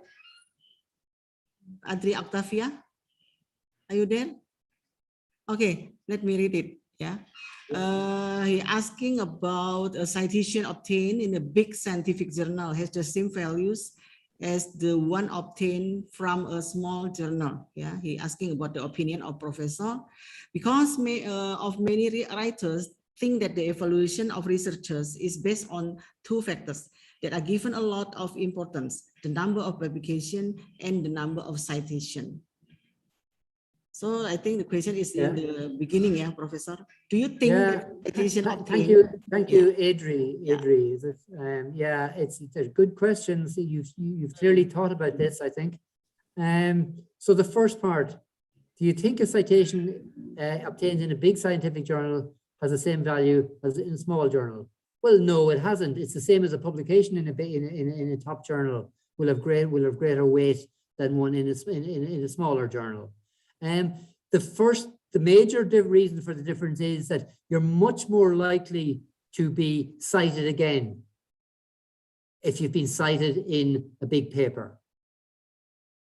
Adri Octavia, are you there? Okay, Let me read it. Yeah. He asking about a citation obtained in a big scientific journal has the same values as the one obtained from a small journal. Yeah, he asking about the opinion of professor, because many writers think that the evaluation of researchers is based on two factors that are given a lot of importance: the number of publication and the number of citation. So I think the question is in the beginning, yeah, Professor. Do you think that citation thank you, Adri. Yeah, they're good questions. You've clearly thought about this, I think. So the first part, do you think a citation obtained in a big scientific journal has the same value as in a small journal? Well, no, it hasn't. It's the same as a publication in a top journal will have greater weight than one in a smaller journal. The major reason for the difference is that you're much more likely to be cited again if you've been cited in a big paper.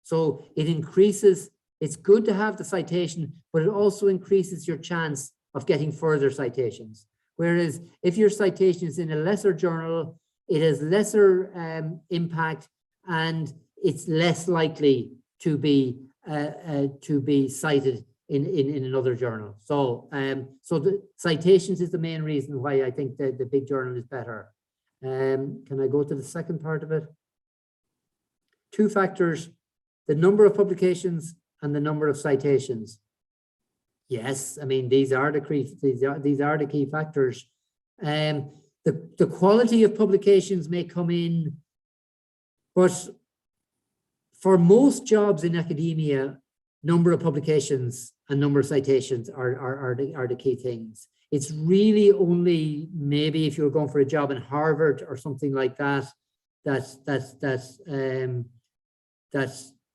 So it increases, it's good to have the citation, but it also increases your chance of getting further citations. Whereas if your citation is in a lesser journal, it has lesser impact and it's less likely to be cited in another journal. So the citations is the main reason why I think the big journal is better. Can I go to the second part of it? Two factors: the number of publications and the number of citations. Yes, I mean these are the key factors. The quality of publications may come in, but for most jobs in academia, number of publications and number of citations are the key things. It's really only maybe if you're going for a job in Harvard or something like that, that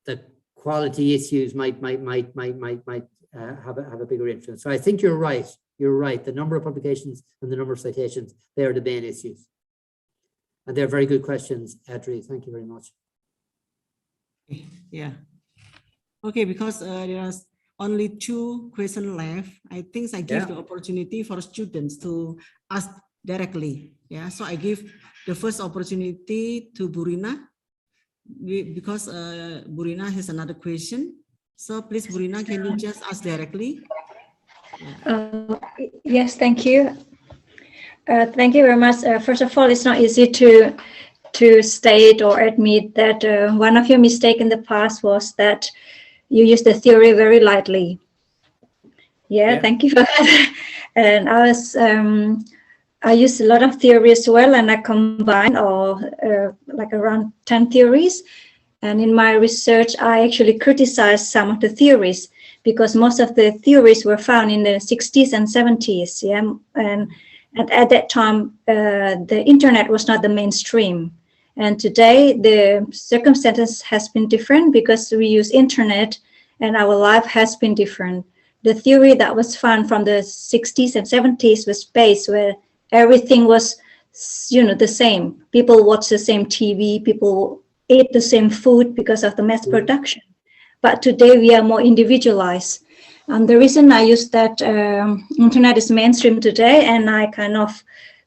the quality issues might have a bigger influence. So I think you're right. You're right. The number of publications and the number of citations, they are the main issues. And they're very good questions, Adri. Thank you very much. Yeah. Okay, because there are only 2 questions left, I think I give the opportunity for students to ask directly. Yeah, so I give the first opportunity to Burina because Burina has another question. So please, Burina, can you just ask directly? Yes, thank you. Thank you very much. First of all, it's not easy to state or admit that one of your mistakes in the past was that you used the theory very lightly. Yeah, thank you for that. And I used a lot of theory as well, and I combined like around 10 theories. And in my research, I actually criticized some of the theories because most of the theories were found in the 60s and 70s. Yeah, and at that time, the internet was not the mainstream. And today the circumstances has been different because we use internet and our life has been different. The theory that was found from the 60s and 70s was based where everything was, the same. People watch the same TV, people ate the same food because of the mass production. But today we are more individualized. And the reason I use that internet is mainstream today and I kind of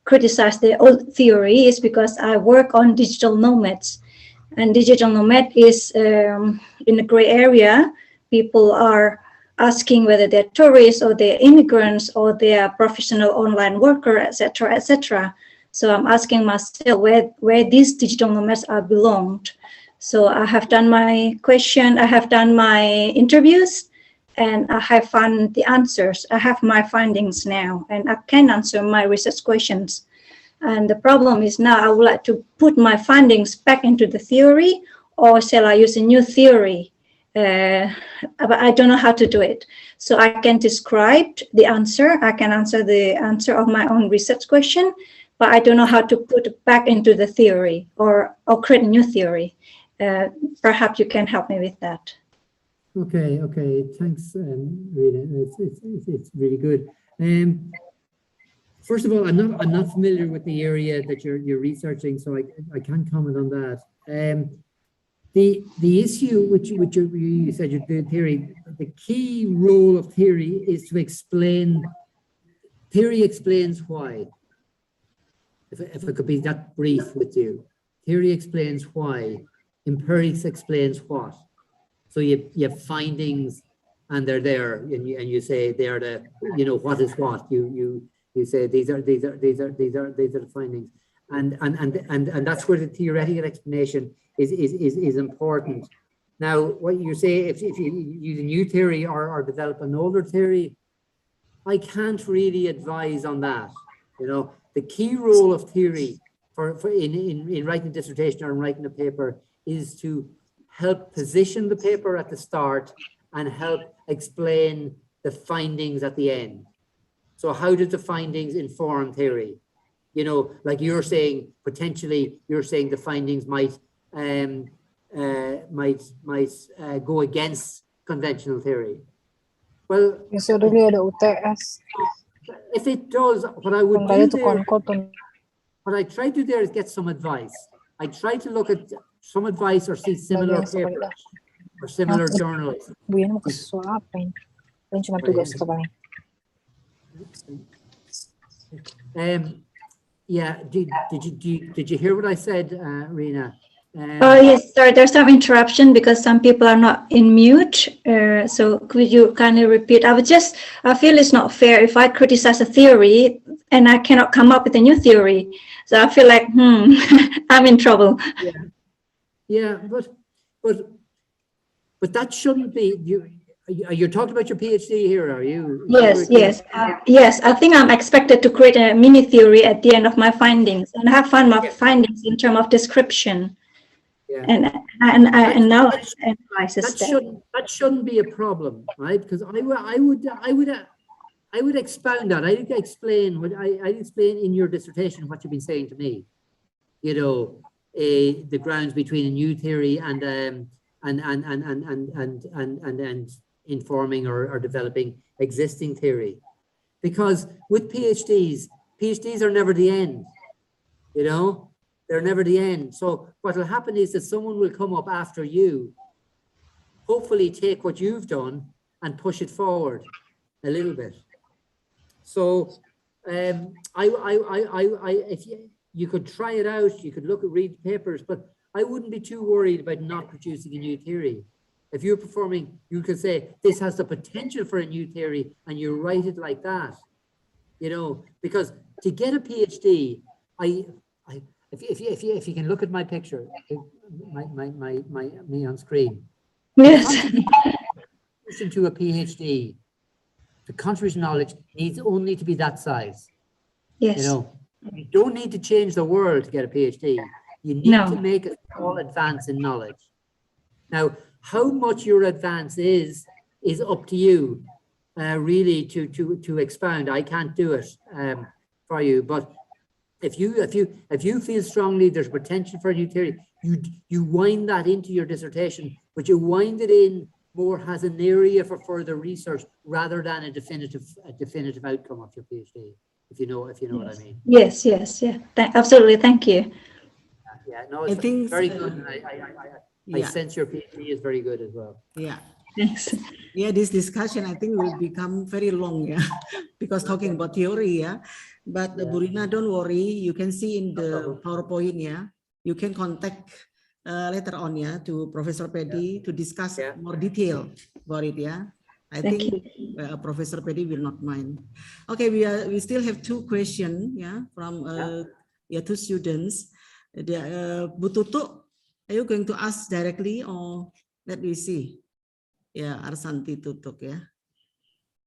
criticize the old theory is because I work on digital nomads, and digital nomad is in a gray area. People are asking whether they're tourists or they're immigrants or they're professional online worker, etc., etc. So I'm asking myself where these digital nomads are belonged. So I have done my question, I have done my interviews, and I have found the answers. I have my findings now, and I can answer my research questions. And the problem is now I would like to put my findings back into the theory, or shall I use a new theory? But I don't know how to do it. So I can describe the answer. I can answer the answer of my own research question, but I don't know how to put it back into the theory or create a new theory. Perhaps you can help me with that. Okay, thanks, Rita. It's really good. First of all, I'm not familiar with the area that you're researching, so I can't comment on that. The issue which you said your theory, the key role of theory is to explain. Theory explains why. If it could be that brief with you, theory explains why. Empirics explains what. So you have findings, and they're there, and you say they are the, you know, what is what. You say these are the findings, and that's where the theoretical explanation is important. Now, what you say, if you use a new theory or develop an older theory, I can't really advise on that. You know, the key role of theory in writing a dissertation or in writing a paper is to help position the paper at the start and help explain the findings at the end. So how did the findings inform theory? You know, like you're saying, potentially you're saying the findings might go against conventional theory. Well, Biasa dulu ada UTS. if it does, what I would Kembali do to there, kon what I try to do there is get some advice. I try to look at some advice or see similar papers or similar journals. Buyan mo kasi suapin. Yan cuma tugas ko paling. Yeah, did you hear what I said, Rena? Yes, sorry, there's some interruption because some people are not in mute. So could you kindly repeat? I feel it's not fair if I criticize a theory and I cannot come up with a new theory. So I feel like, I'm in trouble. Yeah, but that shouldn't be, you're talking about your PhD here, are you? Yes. Yes, I think I'm expected to create a mini theory at the end of my findings, and I have found my findings in terms of description. Yeah. And now that shouldn't be a problem, right? Because I would expound that. I'd explain in your dissertation what you've been saying to me. You know, the grounds between a new theory and informing or developing existing theory. Because with PhDs are never the end. You know. They're never the end. So what will happen is that someone will come up after you, hopefully take what you've done and push it forward a little bit. So if you could try it out, you could read papers, but I wouldn't be too worried about not producing a new theory. If you're performing, you could say, this has the potential for a new theory, and you write it like that, you know, because to get a PhD, if you can look at my picture, me on screen. Yes. To a PhD, the contribution knowledge needs only to be that size. Yes. You know, you don't need to change the world to get a PhD. You need to make a small advance in knowledge. Now, how much your advance is up to you, really, to expound. I can't do it for you, but if you feel strongly there's potential for a new theory, you wind that into your dissertation, but you wind it in more as an area for further research rather than a definitive outcome of your PhD. If you know what I mean. Yes. Yeah. Absolutely. Thank you. Yeah. No, it's very good. And I sense your PhD is very good as well. Yeah. Thanks. Yeah, this discussion I think will become very long, because talking about theory, But Burina, don't worry. You can see in the PowerPoint, you can contact later on, to Professor Peddy to discuss more detail about it, I think Professor Peddy will not mind. Okay, we still have two questions, from two students. Bu Tutu, are you going to ask directly or let me see? Arsanti Tutuk,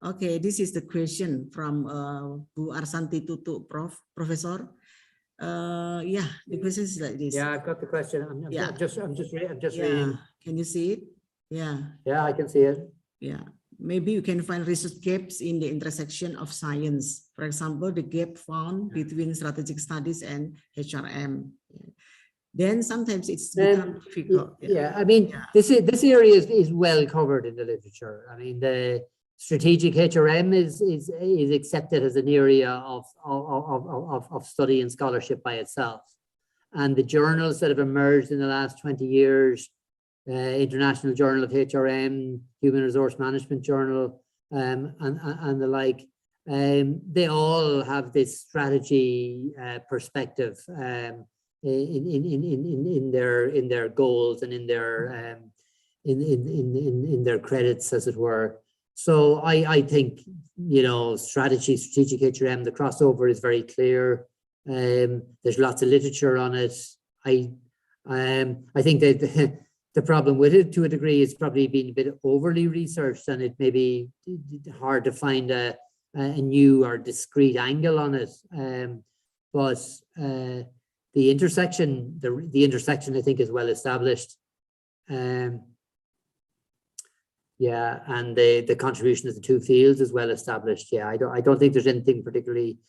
Okay, this is the question from Bu Arsanti Tutuk, Professor. The question is like this. Yeah, I've got the question. I'm just reading. Can you see it? Yeah, I can see it. Maybe you can find research gaps in the intersection of science. For example, the gap found between strategic studies and HRM. Then sometimes it's become difficult. I mean, this area is well covered in the literature. I mean, the strategic HRM is accepted as an area of study and scholarship by itself. And the journals that have emerged in the last 20 years International Journal of HRM, Human Resource Management Journal, and the like. They all have this strategy perspective in their goals and in their credits, as it were. So I think, you know, strategic HRM, the crossover is very clear. There's lots of literature on it. I think that the problem with it, to a degree, is probably being a bit overly researched, and it may be hard to find a new or discrete angle on it. But the intersection, I think, is well established. Yeah, and the contribution of the two fields is well established. Yeah, I don't think there's anything particularly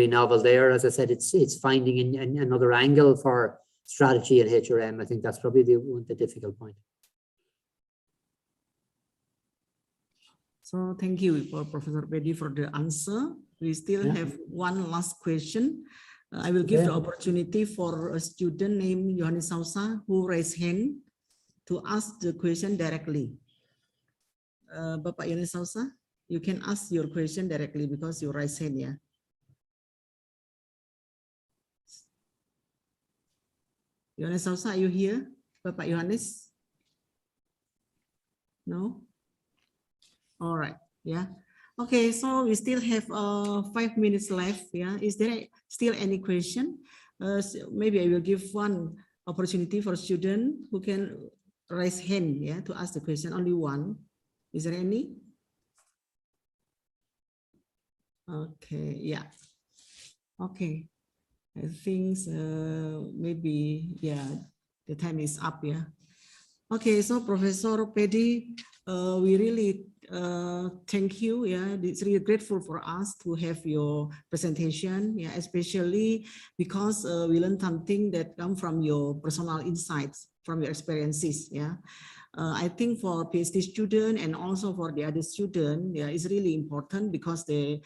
novel there. As I said, it's finding another angle for strategy and HRM. I think that's probably the difficult point. So thank you for Professor Pedi for the answer. We still have one last question. I will give the opportunity for a student named Johannes Sousa who raised hand to ask the question directly. Bapak Johannes Sousa, you can ask your question directly because you raised hand, yeah. Johannes Sousa, are you here? Bapak Johannes? No? All right, yeah. Okay, so we still have 5 minutes left, yeah. Is there still any question? So maybe I will give one opportunity for student who can raise hand, yeah, to ask the question, only one. Is there any? Okay, yeah. Okay. I think maybe, yeah, the time is up, yeah. Okay, so Professor Pedi, we really thank you. Yeah, it's really grateful for us to have your presentation. Yeah, especially because we learned something that come from your personal insights, from your experiences. Yeah, I think for PhD student and also for the other student, yeah, it's really important because they,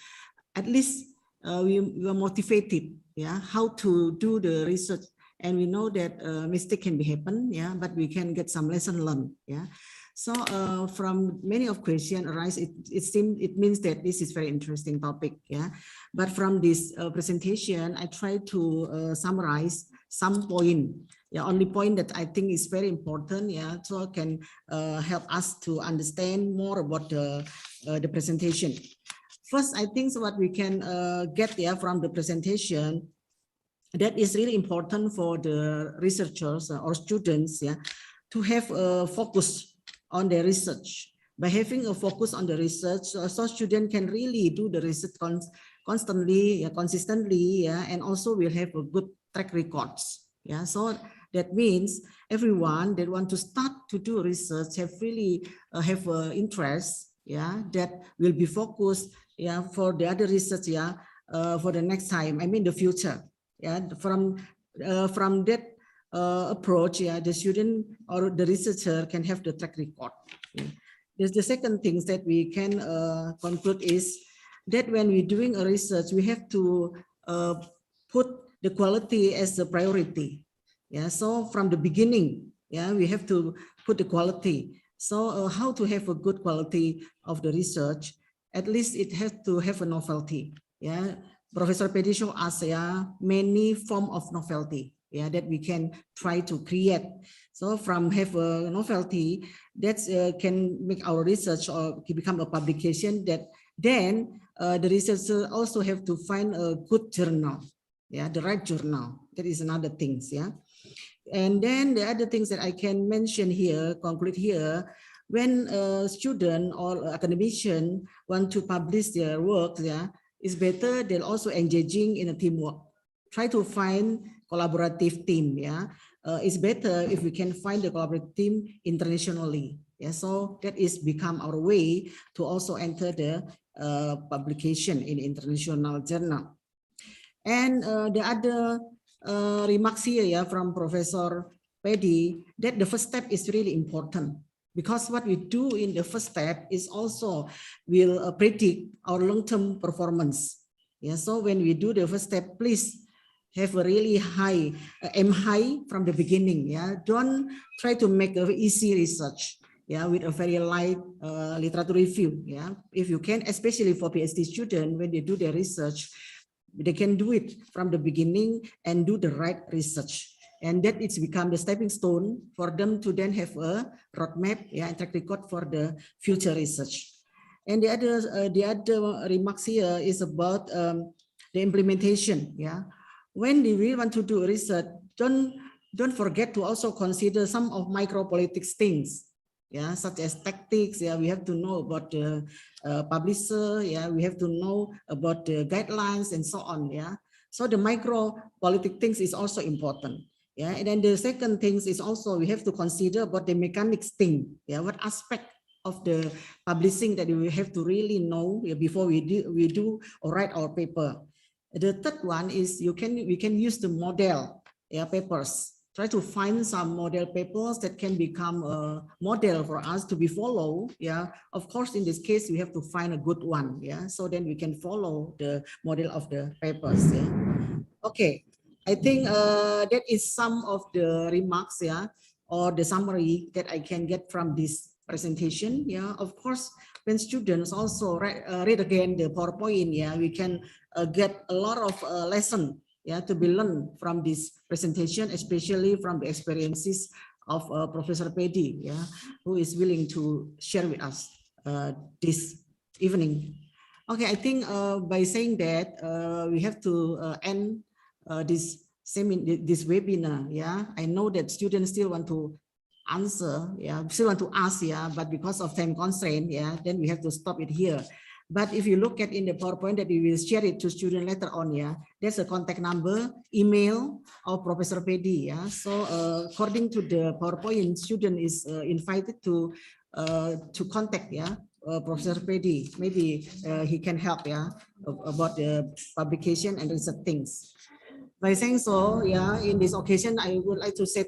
at least we are motivated. Yeah, how to do the research. And we know that mistake can be happen, yeah, but we can get some lesson learned, yeah. So from many of question arise, it means that this is very interesting topic, yeah. But from this presentation, I try to summarize some point, yeah, only point that I think is very important, yeah, so can help us to understand more about the presentation. First, I think what we can get, yeah, from the presentation, that is really important for the researchers or students, yeah, to have a focus on their research. By having a focus on the research, so students can really do the research constantly, yeah, consistently, yeah, and also will have a good track records, yeah. So that means everyone that want to start to do research have really have interest, yeah, that will be focused, yeah, for the other research, yeah, for the next time, I mean the future. Yeah, from that approach, yeah, the student or the researcher can have the track record. Yeah. There's the second things that we can conclude is that when we're doing a research, we have to put the quality as a priority. Yeah, so from the beginning, yeah, we have to put the quality. So how to have a good quality of the research? At least it has to have a novelty. Yeah. Professor Pedi showed us, yeah, many form of novelty, yeah, that we can try to create. So from have a novelty that can make our research or become a publication, that then the researcher also have to find a good journal, yeah, the right journal. That is another things, yeah. And then the other things that I can mention here, conclude here, when a student or academician want to publish their work, yeah, it's better they're also engaging in a teamwork. Try to find collaborative team, yeah. It's better if we can find the collaborative team internationally. Yeah, so that is become our way to also enter the publication in international journal. And the other remarks here, yeah, from Professor Pedi, that the first step is really important. Because what we do in the first step is also will predict our long-term performance. Yeah, so when we do the first step, please have a really high, aim high from the beginning. Yeah, don't try to make a easy research. Yeah, with a very light literature review. Yeah, if you can, especially for PhD students, when they do their research, they can do it from the beginning and do the right research. And that it's become the stepping stone for them to then have a roadmap, yeah, and track record for the future research. And the other remarks here is about the implementation. Yeah, when we want to do research, don't forget to also consider some of micropolitics things. Yeah, such as tactics. Yeah, we have to know about the publisher. Yeah, we have to know about the guidelines and so on. Yeah, so the micro politic things is also important. Yeah, and then the second things is also we have to consider about the mechanics thing. Yeah, what aspect of the publishing that we have to really know before we do or write our paper. The third one is we can use the model, yeah, papers. Try to find some model papers that can become a model for us to be followed. Yeah, of course, in this case, we have to find a good one. Yeah, so then we can follow the model of the papers. Yeah. Okay, I think that is some of the remarks. Yeah, or the summary that I can get from this presentation. Yeah, of course, when students also read again the PowerPoint, yeah, we can get a lot of lesson, yeah, to be learned from this presentation, especially from the experiences of Professor Pedi, yeah, who is willing to share with us this evening. Okay, I think by saying that we have to end this webinar. Yeah, I know that students still want to answer, yeah, still want to ask, yeah, but because of time constraint, yeah, then we have to stop it here. But if you look at in the PowerPoint that we will share it to students later on, yeah, there's a contact number, email of Professor Pedi. Yeah, so according to the PowerPoint, student is invited to contact, yeah, Professor Pedi. Maybe he can help, yeah, about the publication and research things. By saying so, yeah, in this occasion, I would like to say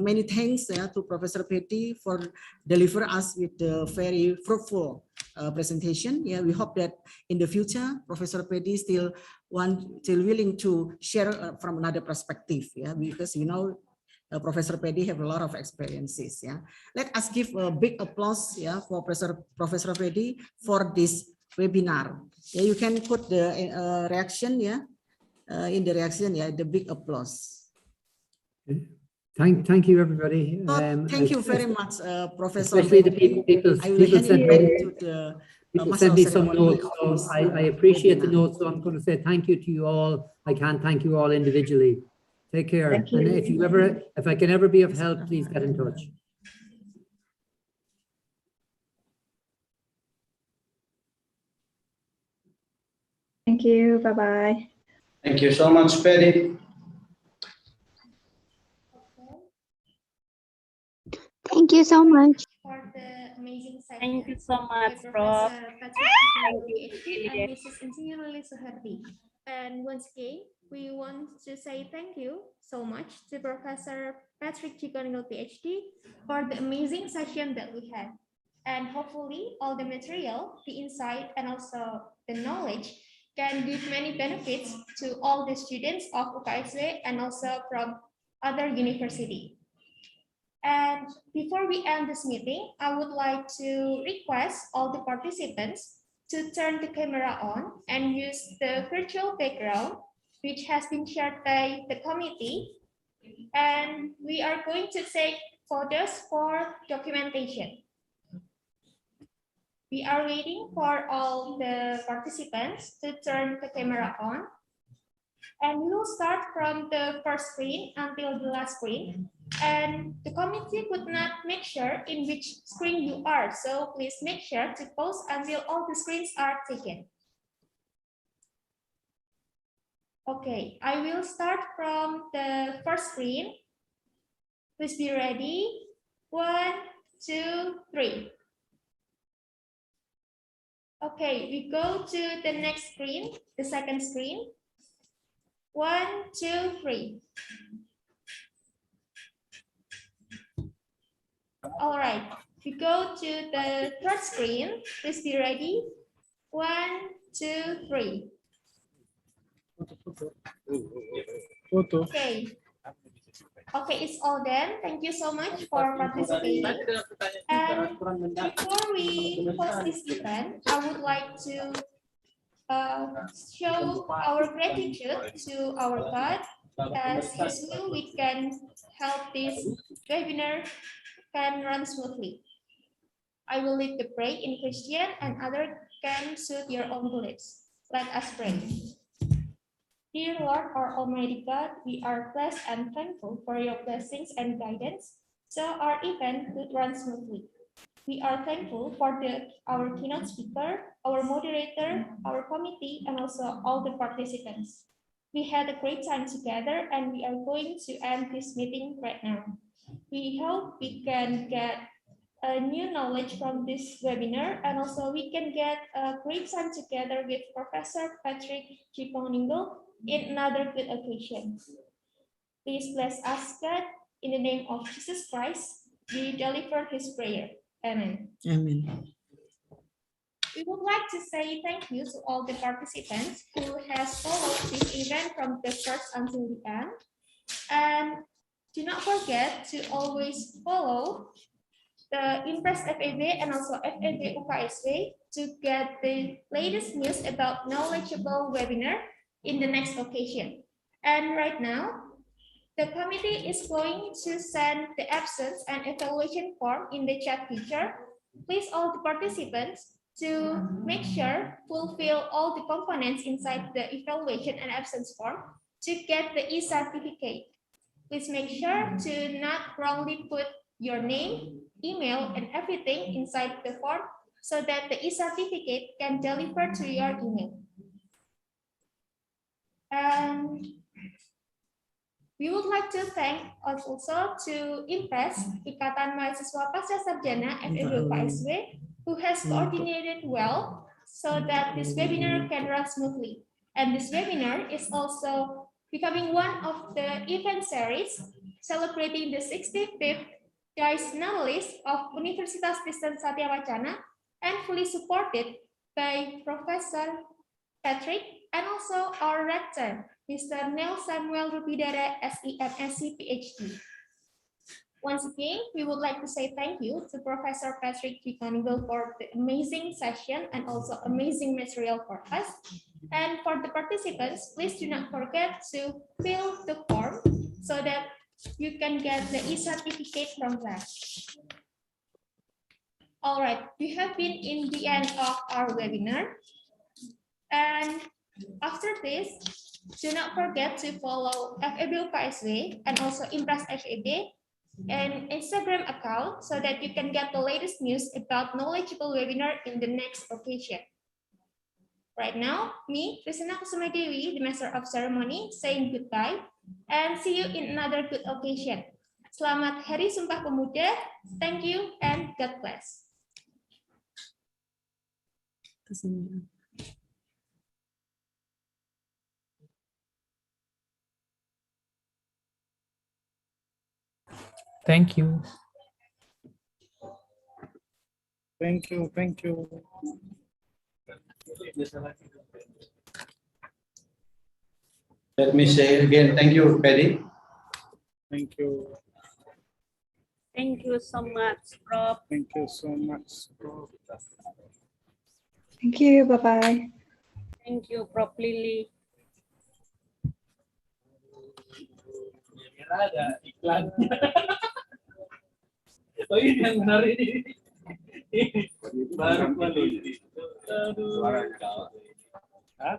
many thanks, yeah, to Professor Pedi for deliver us with the very fruitful presentation. Yeah, we hope that in the future, Professor Pedi still willing to share from another perspective. Yeah, because you know, Professor Pedi have a lot of experiences. Yeah, let us give a big applause, yeah, for Professor Pedi for this webinar. Yeah, you can put the reaction, yeah, in the reaction, yeah, the big applause. Thank you, everybody. Thank you very much, Professor. Especially the people sent me some notes. So I appreciate the notes. So I'm going to say thank you to you all. I can't thank you all individually. Take care. And if I can ever be of help, please get in touch. Thank you. Bye-bye. Thank you so much, Pedi. Thank you so much. For the amazing session. Thank you so much, Prof. Professor Patrick and Mrs. Insinyuruli Suhardi. And once again, we want to say thank you so much to Professor Patrick Chikoningol, PhD, for the amazing session that we had. And hopefully all the material, the insight, and also the knowledge can give many benefits to all the students of UKSW and also from other universities. And before we end this meeting, I would like to request all the participants to turn the camera on and use the virtual background, which has been shared by the committee. And we are going to take photos for documentation. We are waiting for all the participants to turn the camera on. And we will start from the first screen until the last screen. And the committee could not make sure in which screen you are. So please make sure to pause until all the screens are taken. Okay, I will start from the first screen. Please be ready. 1, 2, 3. Okay, we go to the next screen, the second screen. 1, 2, 3. All right, we go to the third screen. Please be ready. 1, 2, 3. Okay. Okay, it's all done. Thank you so much for participating. And before we close this event, I would like to show our gratitude to our God. As His will, we can help this webinar can run smoothly. I will lead the prayer in Christian and others can suit your own beliefs. Let us pray. Dear Lord, our Almighty God, we are blessed and thankful for your blessings and guidance, so our event could run smoothly. We are thankful for our keynote speaker, our moderator, our committee, and also all the participants. We had a great time together, and we are going to end this meeting right now. We hope we can get new knowledge from this webinar, and also we can get a great time together with Professor Patrick Chiponingo in another good occasion. Please bless us, God, in the name of Jesus Christ. We deliver his prayer. Amen. Amen. We would like to say thank you to all the participants who has followed this event from the start until the end. And do not forget to always follow the Impress FAB and also FAB UKSW to get the latest news about knowledgeable webinar in the next occasion. And right now, the committee is going to send the absence and evaluation form in the chat feature. Please all the participants to make sure fulfill all the components inside the evaluation and absence form to get the e-certificate. Please make sure to not wrongly put your name, email, and everything inside the form so that the e-certificate can deliver to your email. And we would like to thank also to Impress Ikatan Mahasiswa Pasca Sarjana FEB UKSW, who has coordinated well so that this webinar can run smoothly. And this webinar is also becoming one of the event series celebrating the 65th Choice Novelist of Universitas Kristen Satya Wacana and fully supported by Professor Patrick and also our rector, Mr. Neil Samuel Rupidara, SEMSC, PhD. Once again, we would like to say thank you to Professor Patrick Chikonigel for the amazing session and also amazing material for us. And for the participants, please do not forget to fill the form so that you can get the e-certificate from that. All right, we have been in the end of our webinar. And after this, do not forget to follow FAB UKSW and also Impress FAB and Instagram account so that you can get the latest news about knowledgeable webinar in the next occasion. Right now, me, Kristina Kusumadewi, the Master of Ceremony, saying goodbye and see you in another good occasion. Selamat Hari Sumpah Pemuda. Thank you and God bless. Thank you. Thank you. Thank you. Let me say again, thank you, Paddy. Thank you. Thank you so much, Prof. Thank you so much, Prof. Thank you. Bye-bye. Thank you, Prof. Lily. Ada iklan. Oh ini yang benar ini. Baru kali ini. Aduh. Hah?